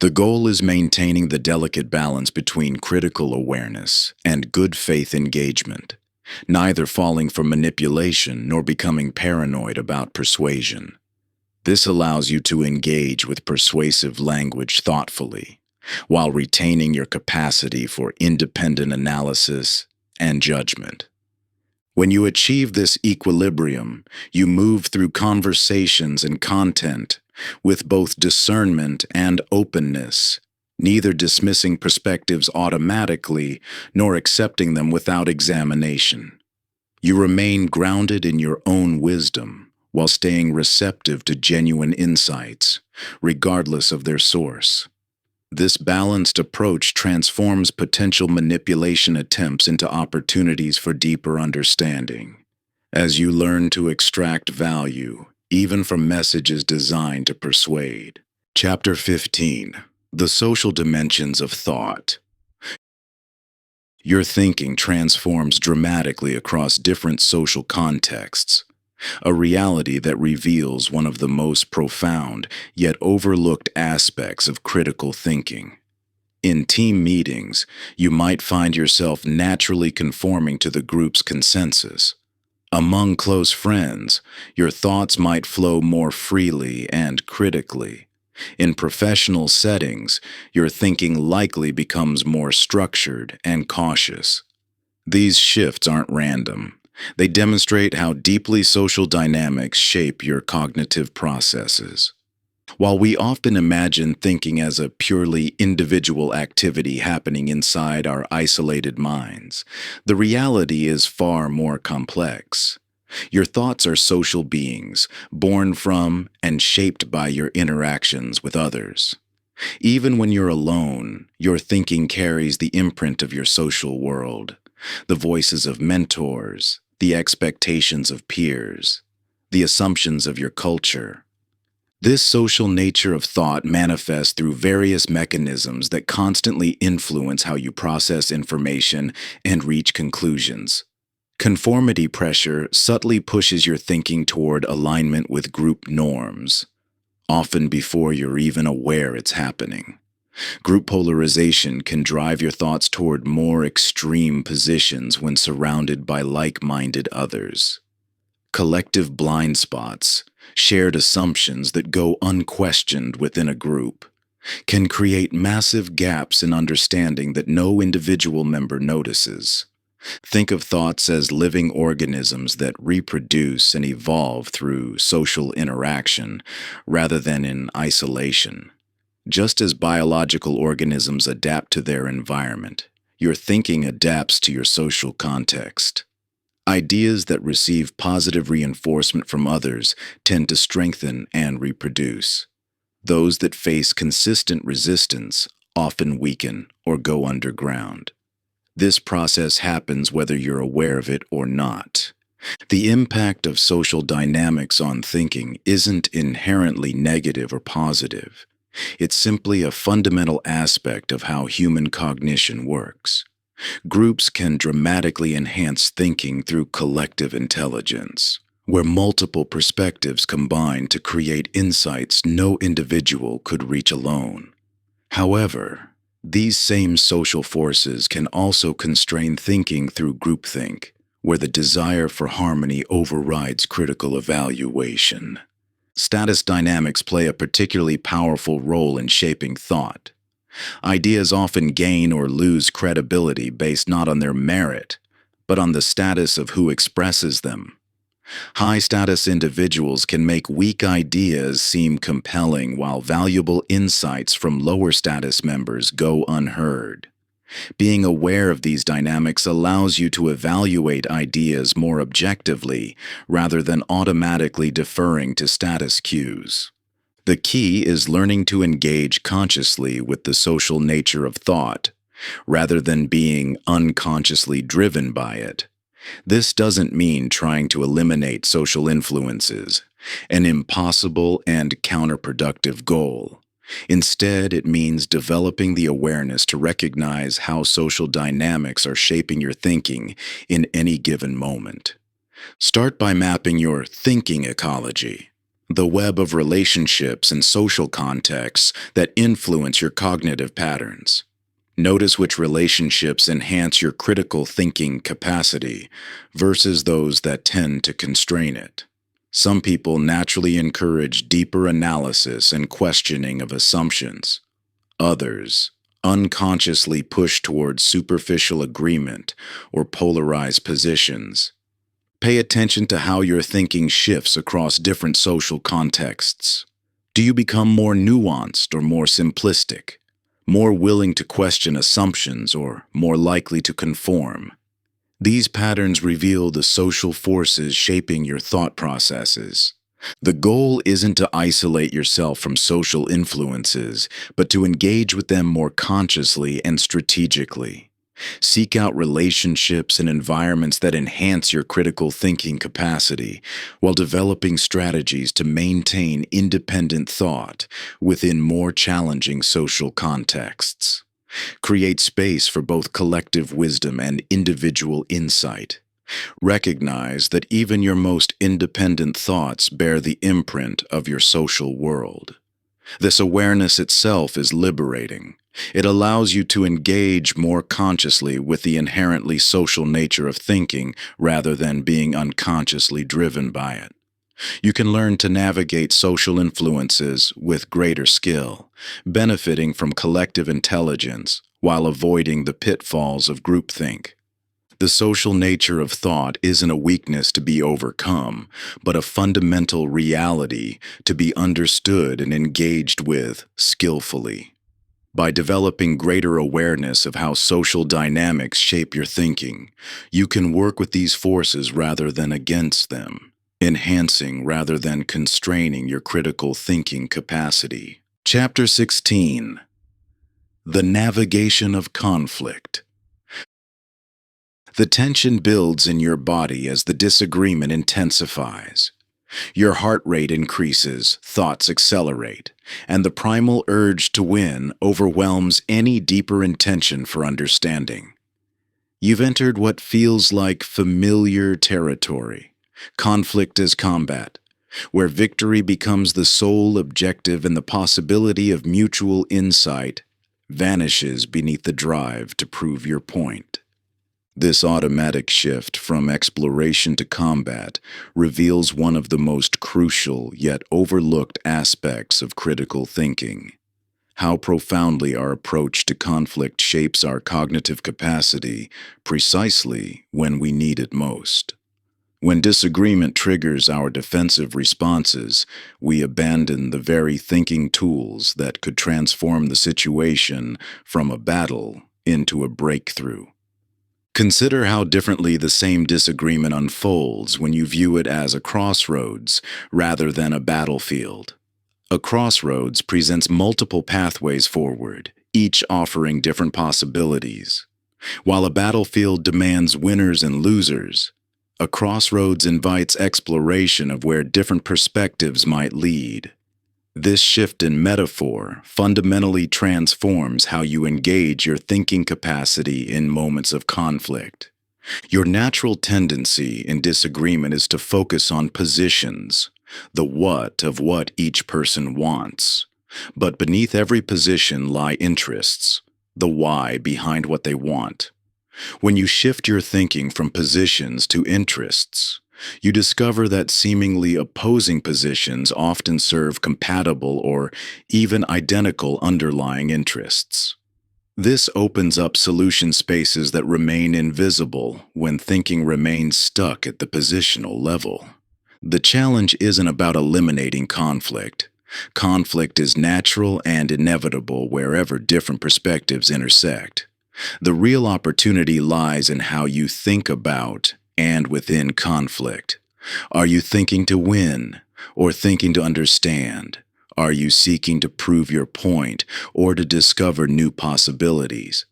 The goal is maintaining the delicate balance between critical awareness and good faith engagement, neither falling for manipulation nor becoming paranoid about persuasion. This allows you to engage with persuasive language thoughtfully, while retaining your capacity for independent analysis and judgment. When you achieve this equilibrium, you move through conversations and content with both discernment and openness, neither dismissing perspectives automatically nor accepting them without examination. You remain grounded in your own wisdom while staying receptive to genuine insights, regardless of their source. This balanced approach transforms potential manipulation attempts into opportunities for deeper understanding. as you learn to extract value, even from messages designed to persuade. Chapter 15: The Social Dimensions of Thought. Your thinking transforms dramatically across different social contexts, a reality that reveals one of the most profound yet overlooked aspects of critical thinking. In team meetings, you might find yourself naturally conforming to the group's consensus. Among close friends, your thoughts might flow more freely and critically. In professional settings, your thinking likely becomes more structured and cautious. These shifts aren't random. They demonstrate how deeply social dynamics shape your cognitive processes. While we often imagine thinking as a purely individual activity happening inside our isolated minds, the reality is far more complex. Your thoughts are social beings, born from and shaped by your interactions with others. Even when you're alone, your thinking carries the imprint of your social world, the voices of mentors, the expectations of peers, the assumptions of your culture. This social nature of thought manifests through various mechanisms that constantly influence how you process information and reach conclusions. Conformity pressure subtly pushes your thinking toward alignment with group norms, often before you're even aware it's happening. Group polarization can drive your thoughts toward more extreme positions when surrounded by like-minded others. Collective blind spots, shared assumptions that go unquestioned within a group, can create massive gaps in understanding that no individual member notices. Think of thoughts as living organisms that reproduce and evolve through social interaction rather than in isolation. Just as biological organisms adapt to their environment, your thinking adapts to your social context. Ideas that receive positive reinforcement from others tend to strengthen and reproduce. Those that face consistent resistance often weaken or go underground. This process happens whether you're aware of it or not. The impact of social dynamics on thinking isn't inherently negative or positive. It's simply a fundamental aspect of how human cognition works. Groups can dramatically enhance thinking through collective intelligence, where multiple perspectives combine to create insights no individual could reach alone. However, these same social forces can also constrain thinking through groupthink, where the desire for harmony overrides critical evaluation. Status dynamics play a particularly powerful role in shaping thought. Ideas often gain or lose credibility based not on their merit, but on the status of who expresses them. High-status individuals can make weak ideas seem compelling while valuable insights from lower-status members go unheard. Being aware of these dynamics allows you to evaluate ideas more objectively rather than automatically deferring to status cues. The key is learning to engage consciously with the social nature of thought, rather than being unconsciously driven by it. This doesn't mean trying to eliminate social influences, an impossible and counterproductive goal. Instead, it means developing the awareness to recognize how social dynamics are shaping your thinking in any given moment. Start by mapping your thinking ecology, the web of relationships and social contexts that influence your cognitive patterns. Notice which relationships enhance your critical thinking capacity versus those that tend to constrain it. Some people naturally encourage deeper analysis and questioning of assumptions. Others unconsciously push towards superficial agreement or polarized positions. Pay attention to how your thinking shifts across different social contexts. Do you become more nuanced or more simplistic? More willing to question assumptions or more likely to conform? These patterns reveal the social forces shaping your thought processes. The goal isn't to isolate yourself from social influences, but to engage with them more consciously and strategically. Seek out relationships and environments that enhance your critical thinking capacity while developing strategies to maintain independent thought within more challenging social contexts. Create space for both collective wisdom and individual insight. Recognize that even your most independent thoughts bear the imprint of your social world. This awareness itself is liberating. It allows you to engage more consciously with the inherently social nature of thinking rather than being unconsciously driven by it. You can learn to navigate social influences with greater skill, benefiting from collective intelligence while avoiding the pitfalls of groupthink. The social nature of thought isn't a weakness to be overcome, but a fundamental reality to be understood and engaged with skillfully. By developing greater awareness of how social dynamics shape your thinking, you can work with these forces rather than against them, enhancing rather than constraining your critical thinking capacity. Chapter 16: The Navigation of Conflict. The tension builds in your body as the disagreement intensifies. Your heart rate increases, thoughts accelerate, and the primal urge to win overwhelms any deeper intention for understanding. You've entered what feels like familiar territory, conflict as combat, where victory becomes the sole objective and the possibility of mutual insight vanishes beneath the drive to prove your point. This automatic shift from exploration to combat reveals one of the most crucial yet overlooked aspects of critical thinking: how profoundly our approach to conflict shapes our cognitive capacity precisely when we need it most. When disagreement triggers our defensive responses, we abandon the very thinking tools that could transform the situation from a battle into a breakthrough. Consider how differently the same disagreement unfolds when you view it as a crossroads rather than a battlefield. A crossroads presents multiple pathways forward, each offering different possibilities. While a battlefield demands winners and losers, a crossroads invites exploration of where different perspectives might lead. This shift in metaphor fundamentally transforms how you engage your thinking capacity in moments of conflict. Your natural tendency in disagreement is to focus on positions, the what of what each person wants. But beneath every position lie interests, the why behind what they want. When you shift your thinking from positions to interests, you discover that seemingly opposing positions often serve compatible or even identical underlying interests. This opens up solution spaces that remain invisible when thinking remains stuck at the positional level. The challenge isn't about eliminating conflict. Conflict is natural and inevitable wherever different perspectives intersect. The real opportunity lies in how you think about and within conflict. Are you thinking to win or thinking to understand? Are you seeking to prove your point or to discover new possibilities?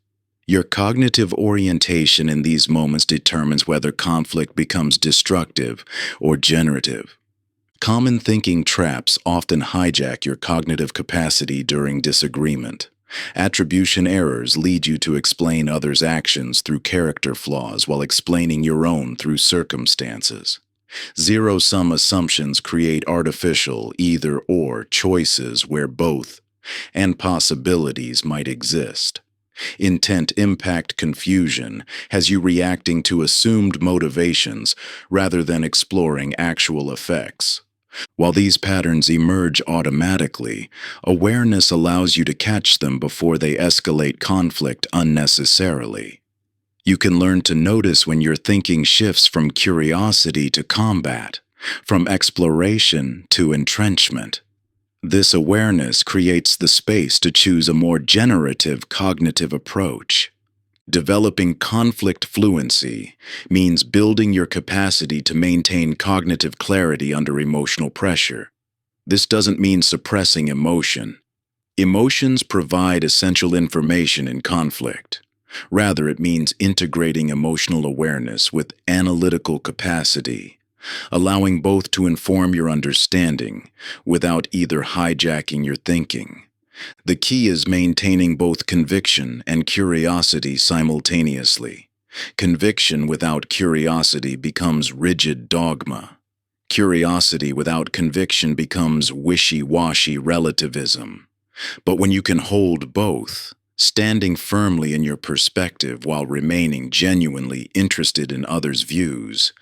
Your cognitive orientation in these moments determines whether conflict becomes destructive or generative. Common thinking traps often hijack your cognitive capacity during disagreement. Attribution errors lead you to explain others' actions through character flaws while explaining your own through circumstances. Zero-sum assumptions create artificial either-or choices where both and possibilities might exist. Intent impact confusion has you reacting to assumed motivations rather than exploring actual effects. While these patterns emerge automatically, awareness allows you to catch them before they escalate conflict unnecessarily. You can learn to notice when your thinking shifts from curiosity to combat, from exploration to entrenchment. This awareness creates the space to choose a more generative cognitive approach. Developing conflict fluency means building your capacity to maintain cognitive clarity under emotional pressure. This doesn't mean suppressing emotion. Emotions provide essential information in conflict. Rather, it means integrating emotional awareness with analytical capacity, allowing both to inform your understanding without either hijacking your thinking. The key is maintaining both conviction and curiosity simultaneously. Conviction without curiosity becomes rigid dogma. Curiosity without conviction becomes wishy-washy relativism. But when you can hold both, standing firmly in your perspective while remaining genuinely interested in others' views,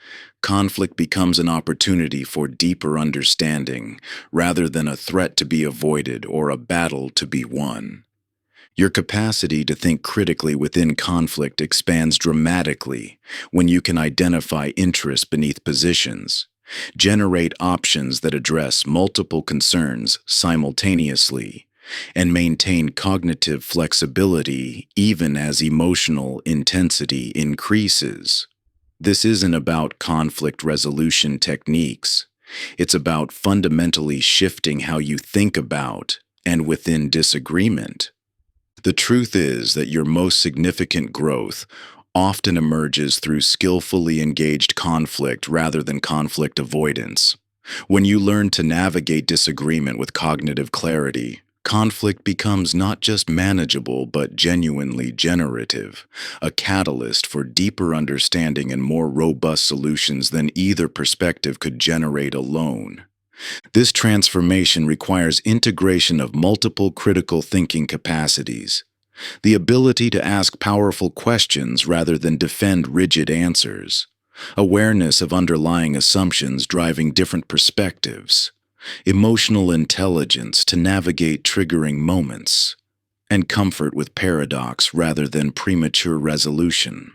conflict becomes an opportunity for deeper understanding rather than a threat to be avoided or a battle to be won. Your capacity to think critically within conflict expands dramatically when you can identify interests beneath positions, generate options that address multiple concerns simultaneously, and maintain cognitive flexibility even as emotional intensity increases. This isn't about conflict resolution techniques. It's about fundamentally shifting how you think about and within disagreement. The truth is that your most significant growth often emerges through skillfully engaged conflict rather than conflict avoidance. When you learn to navigate disagreement with cognitive clarity, conflict becomes not just manageable but genuinely generative, a catalyst for deeper understanding and more robust solutions than either perspective could generate alone. This transformation requires integration of multiple critical thinking capacities, the ability to ask powerful questions rather than defend rigid answers, awareness of underlying assumptions driving different perspectives, emotional intelligence to navigate triggering moments, and comfort with paradox rather than premature resolution.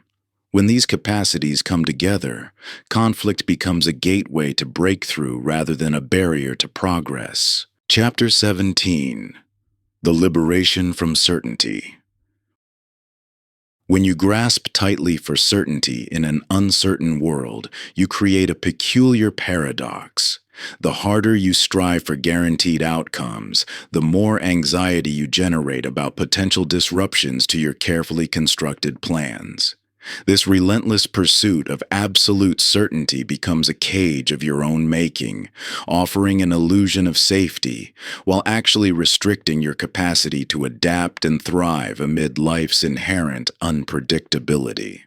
When these capacities come together, conflict becomes a gateway to breakthrough rather than a barrier to progress. Chapter 17. The Liberation from Certainty. When you grasp tightly for certainty in an uncertain world, you create a peculiar paradox. The harder you strive for guaranteed outcomes, the more anxiety you generate about potential disruptions to your carefully constructed plans. This relentless pursuit of absolute certainty becomes a cage of your own making, offering an illusion of safety, while actually restricting your capacity to adapt and thrive amid life's inherent unpredictability.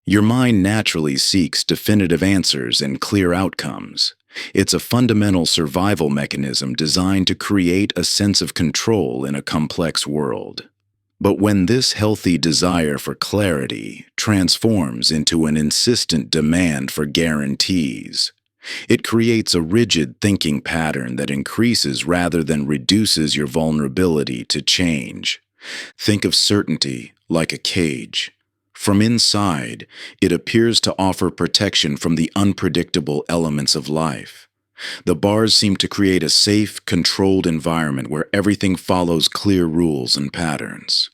Your mind naturally seeks definitive answers and clear outcomes. It's a fundamental survival mechanism designed to create a sense of control in a complex world. But when this healthy desire for clarity transforms into an insistent demand for guarantees, it creates a rigid thinking pattern that increases rather than reduces your vulnerability to change. Think of certainty like a cage. From inside, it appears to offer protection from the unpredictable elements of life. The bars seem to create a safe, controlled environment where everything follows clear rules and patterns.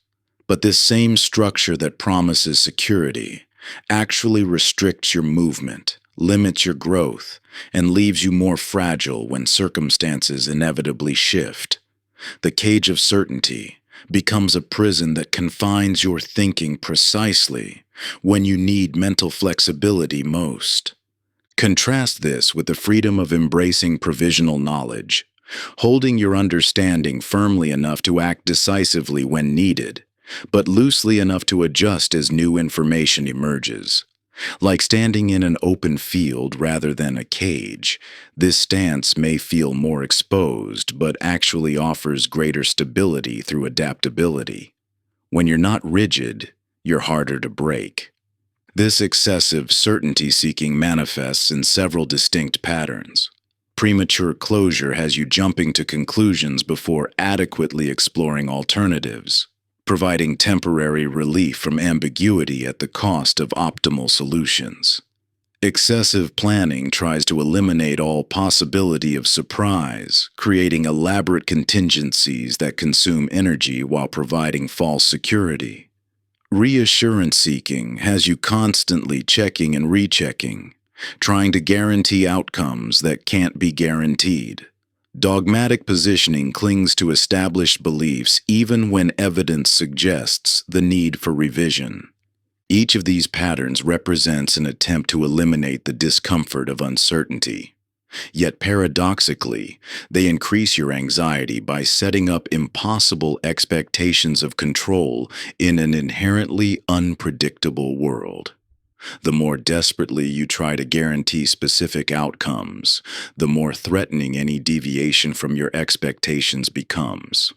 But this same structure that promises security actually restricts your movement, limits your growth, and leaves you more fragile when circumstances inevitably shift. The cage of certainty becomes a prison that confines your thinking precisely when you need mental flexibility most. Contrast this with the freedom of embracing provisional knowledge, holding your understanding firmly enough to act decisively when needed, but loosely enough to adjust as new information emerges. Like standing in an open field rather than a cage, this stance may feel more exposed, but actually offers greater stability through adaptability. When you're not rigid, you're harder to break. This excessive certainty-seeking manifests in several distinct patterns. Premature closure has you jumping to conclusions before adequately exploring alternatives, providing temporary relief from ambiguity at the cost of optimal solutions. Excessive planning tries to eliminate all possibility of surprise, creating elaborate contingencies that consume energy while providing false security. Reassurance seeking has you constantly checking and rechecking, trying to guarantee outcomes that can't be guaranteed. Dogmatic positioning clings to established beliefs even when evidence suggests the need for revision. Each of these patterns represents an attempt to eliminate the discomfort of uncertainty. Yet paradoxically, they increase your anxiety by setting up impossible expectations of control in an inherently unpredictable world. The more desperately you try to guarantee specific outcomes, the more threatening any deviation from your expectations becomes.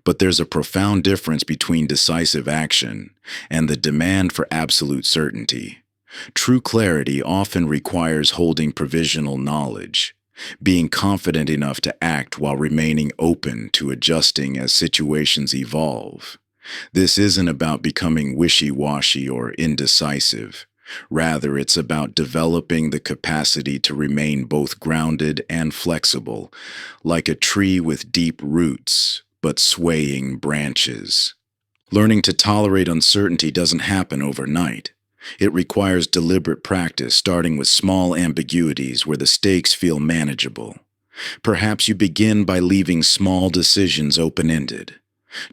But there's a profound difference between decisive action and the demand for absolute certainty. True clarity often requires holding provisional knowledge, being confident enough to act while remaining open to adjusting as situations evolve. This isn't about becoming wishy-washy or indecisive. Rather, it's about developing the capacity to remain both grounded and flexible, like a tree with deep roots but swaying branches. Learning to tolerate uncertainty doesn't happen overnight. It requires deliberate practice, starting with small ambiguities where the stakes feel manageable. Perhaps you begin by leaving small decisions open-ended,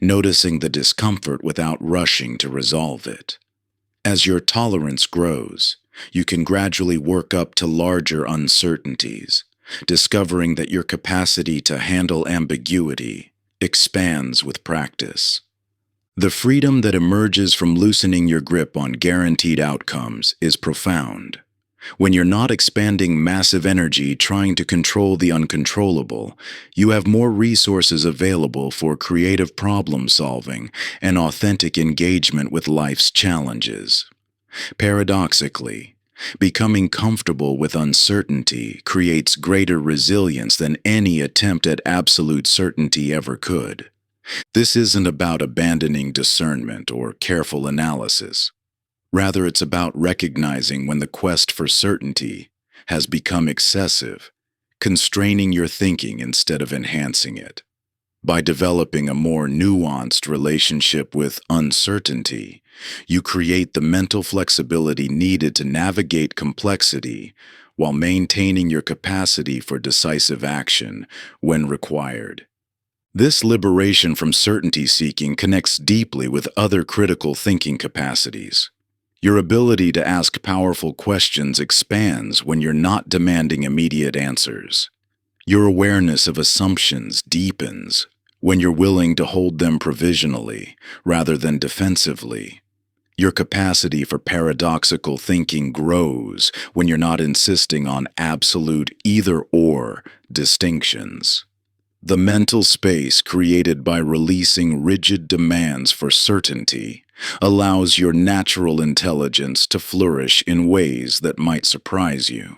noticing the discomfort without rushing to resolve it. As your tolerance grows, you can gradually work up to larger uncertainties, discovering that your capacity to handle ambiguity expands with practice. The freedom that emerges from loosening your grip on guaranteed outcomes is profound. When you're not expanding massive energy trying to control the uncontrollable, you have more resources available for creative problem solving and authentic engagement with life's challenges. Paradoxically, becoming comfortable with uncertainty creates greater resilience than any attempt at absolute certainty ever could. This isn't about abandoning discernment or careful analysis. Rather, it's about recognizing when the quest for certainty has become excessive, constraining your thinking instead of enhancing it. By developing a more nuanced relationship with uncertainty, you create the mental flexibility needed to navigate complexity while maintaining your capacity for decisive action when required. This liberation from certainty seeking connects deeply with other critical thinking capacities. Your ability to ask powerful questions expands when you're not demanding immediate answers. Your awareness of assumptions deepens when you're willing to hold them provisionally rather than defensively. Your capacity for paradoxical thinking grows when you're not insisting on absolute either-or distinctions. The mental space created by releasing rigid demands for certainty allows your natural intelligence to flourish in ways that might surprise you.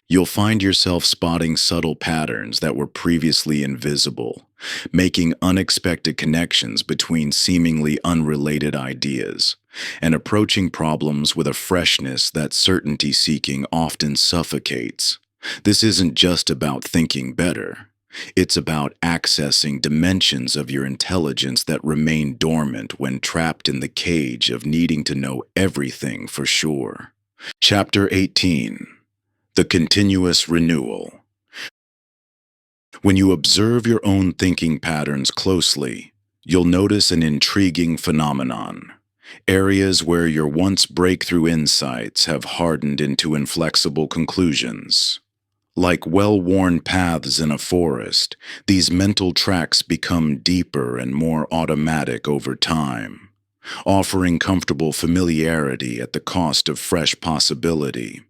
You'll find yourself spotting subtle patterns that were previously invisible, making unexpected connections between seemingly unrelated ideas, and approaching problems with a freshness that certainty-seeking often suffocates. This isn't just about thinking better. It's about accessing dimensions of your intelligence that remain dormant when trapped in the cage of needing to know everything for sure. Chapter 18. The Continuous Renewal. When you observe your own thinking patterns closely, you'll notice an intriguing phenomenon. Areas where your once breakthrough insights have hardened into inflexible conclusions. Like well-worn paths in a forest, these mental tracks become deeper and more automatic over time, offering comfortable familiarity at the cost of fresh possibility.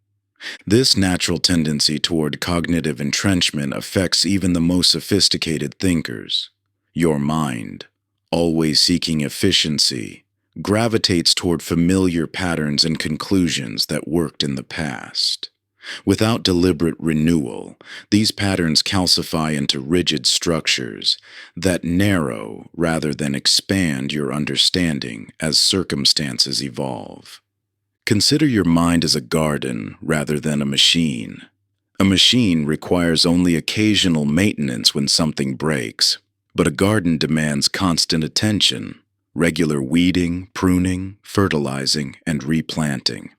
This natural tendency toward cognitive entrenchment affects even the most sophisticated thinkers. Your mind, always seeking efficiency, gravitates toward familiar patterns and conclusions that worked in the past. Without deliberate renewal, these patterns calcify into rigid structures that narrow rather than expand your understanding as circumstances evolve. Consider your mind as a garden rather than a machine. A machine requires only occasional maintenance when something breaks, but a garden demands constant attention, regular weeding, pruning, fertilizing, and replanting.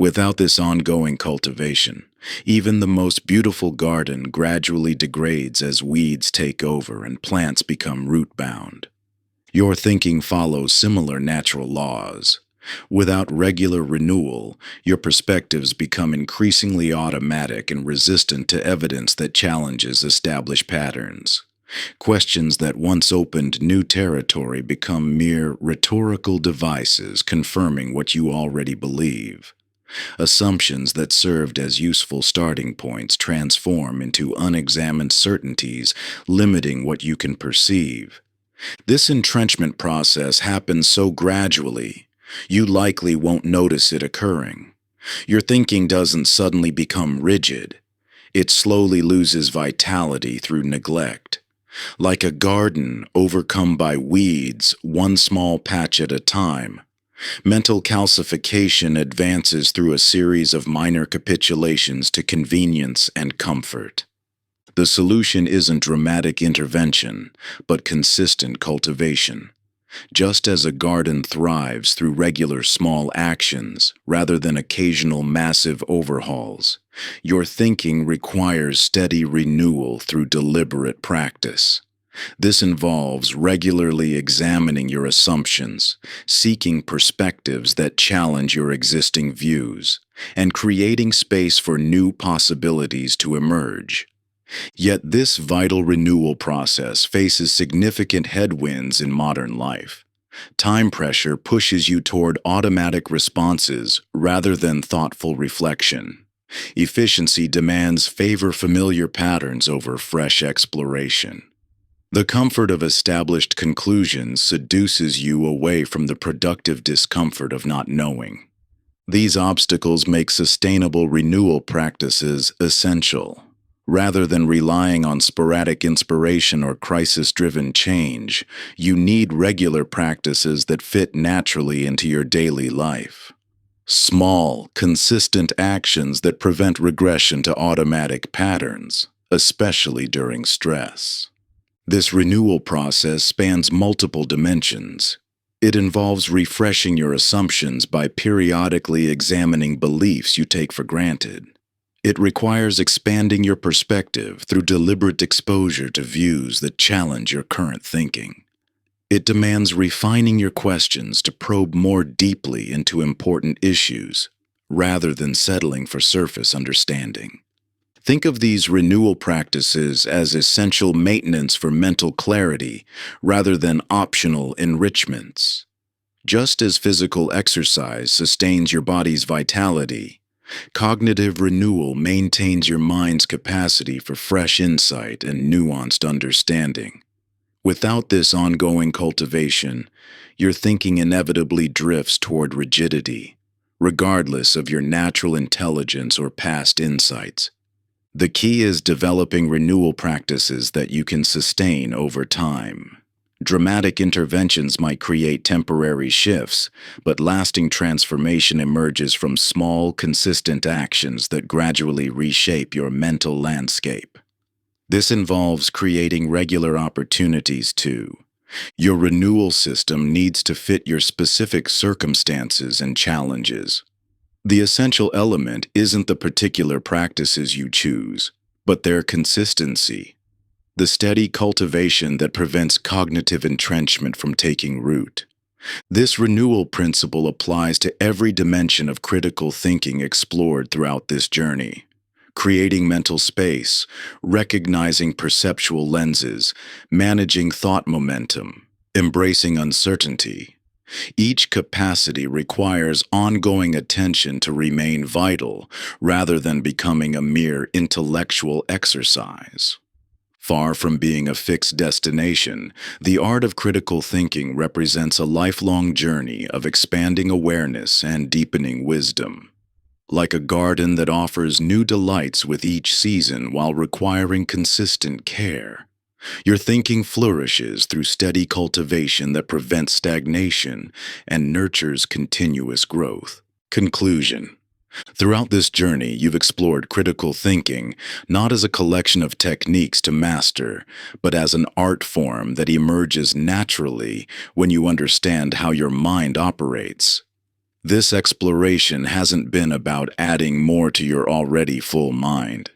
Without this ongoing cultivation, even the most beautiful garden gradually degrades as weeds take over and plants become root-bound. Your thinking follows similar natural laws. Without regular renewal, your perspectives become increasingly automatic and resistant to evidence that challenges established patterns. Questions that once opened new territory become mere rhetorical devices confirming what you already believe. Assumptions that served as useful starting points transform into unexamined certainties, limiting what you can perceive. This entrenchment process happens so gradually, you likely won't notice it occurring. Your thinking doesn't suddenly become rigid. It slowly loses vitality through neglect. Like a garden overcome by weeds, one small patch at a time, mental calcification advances through a series of minor capitulations to convenience and comfort. The solution isn't dramatic intervention, but consistent cultivation. Just as a garden thrives through regular small actions rather than occasional massive overhauls, your thinking requires steady renewal through deliberate practice. This involves regularly examining your assumptions, seeking perspectives that challenge your existing views, and creating space for new possibilities to emerge. Yet this vital renewal process faces significant headwinds in modern life. Time pressure pushes you toward automatic responses rather than thoughtful reflection. Efficiency demands favor familiar patterns over fresh exploration. The comfort of established conclusions seduces you away from the productive discomfort of not knowing. These obstacles make sustainable renewal practices essential. Rather than relying on sporadic inspiration or crisis-driven change, you need regular practices that fit naturally into your daily life. Small, consistent actions that prevent regression to automatic patterns, especially during stress. This renewal process spans multiple dimensions. It involves refreshing your assumptions by periodically examining beliefs you take for granted. It requires expanding your perspective through deliberate exposure to views that challenge your current thinking. It demands refining your questions to probe more deeply into important issues, rather than settling for surface understanding. Think of these renewal practices as essential maintenance for mental clarity, rather than optional enrichments. Just as physical exercise sustains your body's vitality, cognitive renewal maintains your mind's capacity for fresh insight and nuanced understanding. Without this ongoing cultivation, your thinking inevitably drifts toward rigidity, regardless of your natural intelligence or past insights. The key is developing renewal practices that you can sustain over time. Dramatic interventions might create temporary shifts, but lasting transformation emerges from small, consistent actions that gradually reshape your mental landscape. This involves creating regular opportunities too. Your renewal system needs to fit your specific circumstances and challenges. The essential element isn't the particular practices you choose, but their consistency. The steady cultivation that prevents cognitive entrenchment from taking root. This renewal principle applies to every dimension of critical thinking explored throughout this journey. Creating mental space, recognizing perceptual lenses, managing thought momentum, embracing uncertainty. Each capacity requires ongoing attention to remain vital rather than becoming a mere intellectual exercise. Far from being a fixed destination, the art of critical thinking represents a lifelong journey of expanding awareness and deepening wisdom. Like a garden that offers new delights with each season while requiring consistent care, your thinking flourishes through steady cultivation that prevents stagnation and nurtures continuous growth. Conclusion. Throughout this journey, you've explored critical thinking not as a collection of techniques to master, but as an art form that emerges naturally when you understand how your mind operates. This exploration hasn't been about adding more to your already full mind,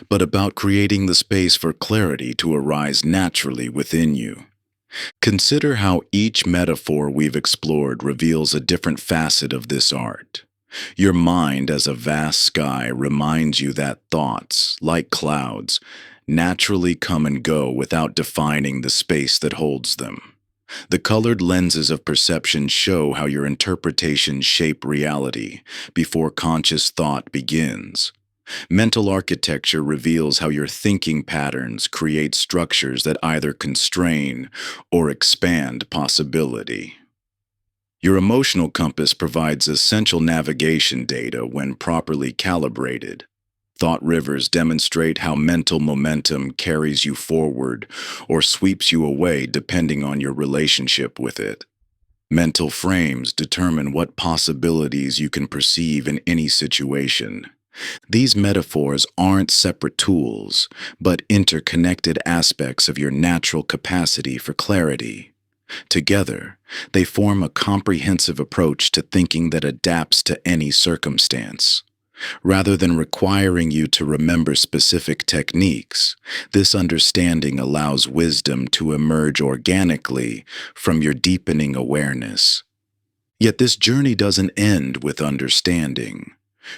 but about creating the space for clarity to arise naturally within you. Consider how each metaphor we've explored reveals a different facet of this art. Your mind as a vast sky reminds you that thoughts, like clouds, naturally come and go without defining the space that holds them. The colored lenses of perception show how your interpretations shape reality before conscious thought begins. Mental architecture reveals how your thinking patterns create structures that either constrain or expand possibility. Your emotional compass provides essential navigation data when properly calibrated. Thought rivers demonstrate how mental momentum carries you forward or sweeps you away depending on your relationship with it. Mental frames determine what possibilities you can perceive in any situation. These metaphors aren't separate tools, but interconnected aspects of your natural capacity for clarity. Together, they form a comprehensive approach to thinking that adapts to any circumstance. Rather than requiring you to remember specific techniques, this understanding allows wisdom to emerge organically from your deepening awareness. Yet this journey doesn't end with understanding.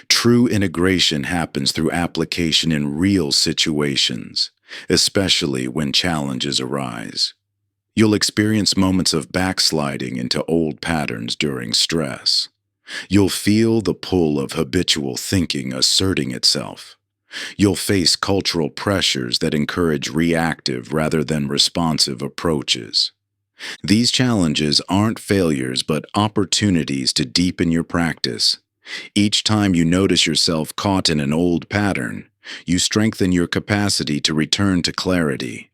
True integration happens through application in real situations, especially when challenges arise. You'll experience moments of backsliding into old patterns during stress. You'll feel the pull of habitual thinking asserting itself. You'll face cultural pressures that encourage reactive rather than responsive approaches. These challenges aren't failures but opportunities to deepen your practice. Each time you notice yourself caught in an old pattern, you strengthen your capacity to return to clarity.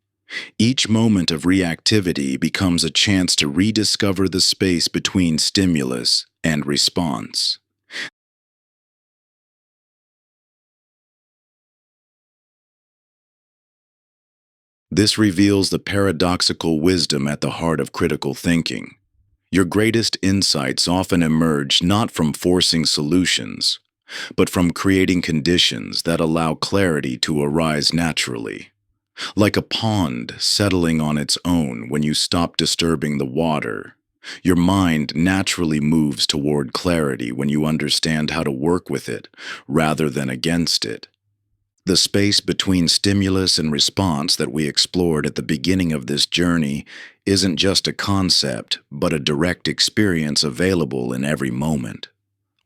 Each moment of reactivity becomes a chance to rediscover the space between stimulus and response. This reveals the paradoxical wisdom at the heart of critical thinking. Your greatest insights often emerge not from forcing solutions, but from creating conditions that allow clarity to arise naturally. Like a pond settling on its own when you stop disturbing the water, your mind naturally moves toward clarity when you understand how to work with it rather than against it. The space between stimulus and response that we explored at the beginning of this journey isn't just a concept, but a direct experience available in every moment.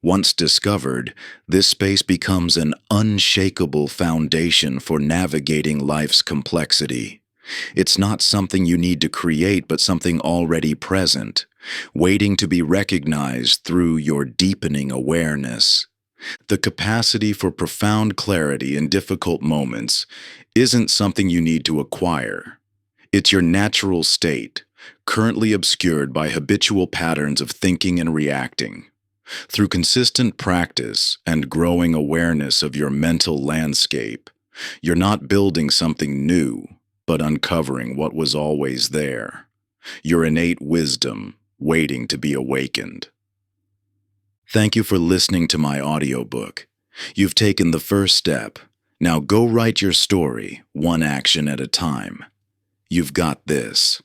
Once discovered, this space becomes an unshakable foundation for navigating life's complexity. It's not something you need to create, but something already present, waiting to be recognized through your deepening awareness. The capacity for profound clarity in difficult moments isn't something you need to acquire. It's your natural state, currently obscured by habitual patterns of thinking and reacting. Through consistent practice and growing awareness of your mental landscape, you're not building something new, but uncovering what was always there. Your innate wisdom waiting to be awakened. Thank you for listening to my audiobook. You've taken the first step. Now go write your story, one action at a time. You've got this.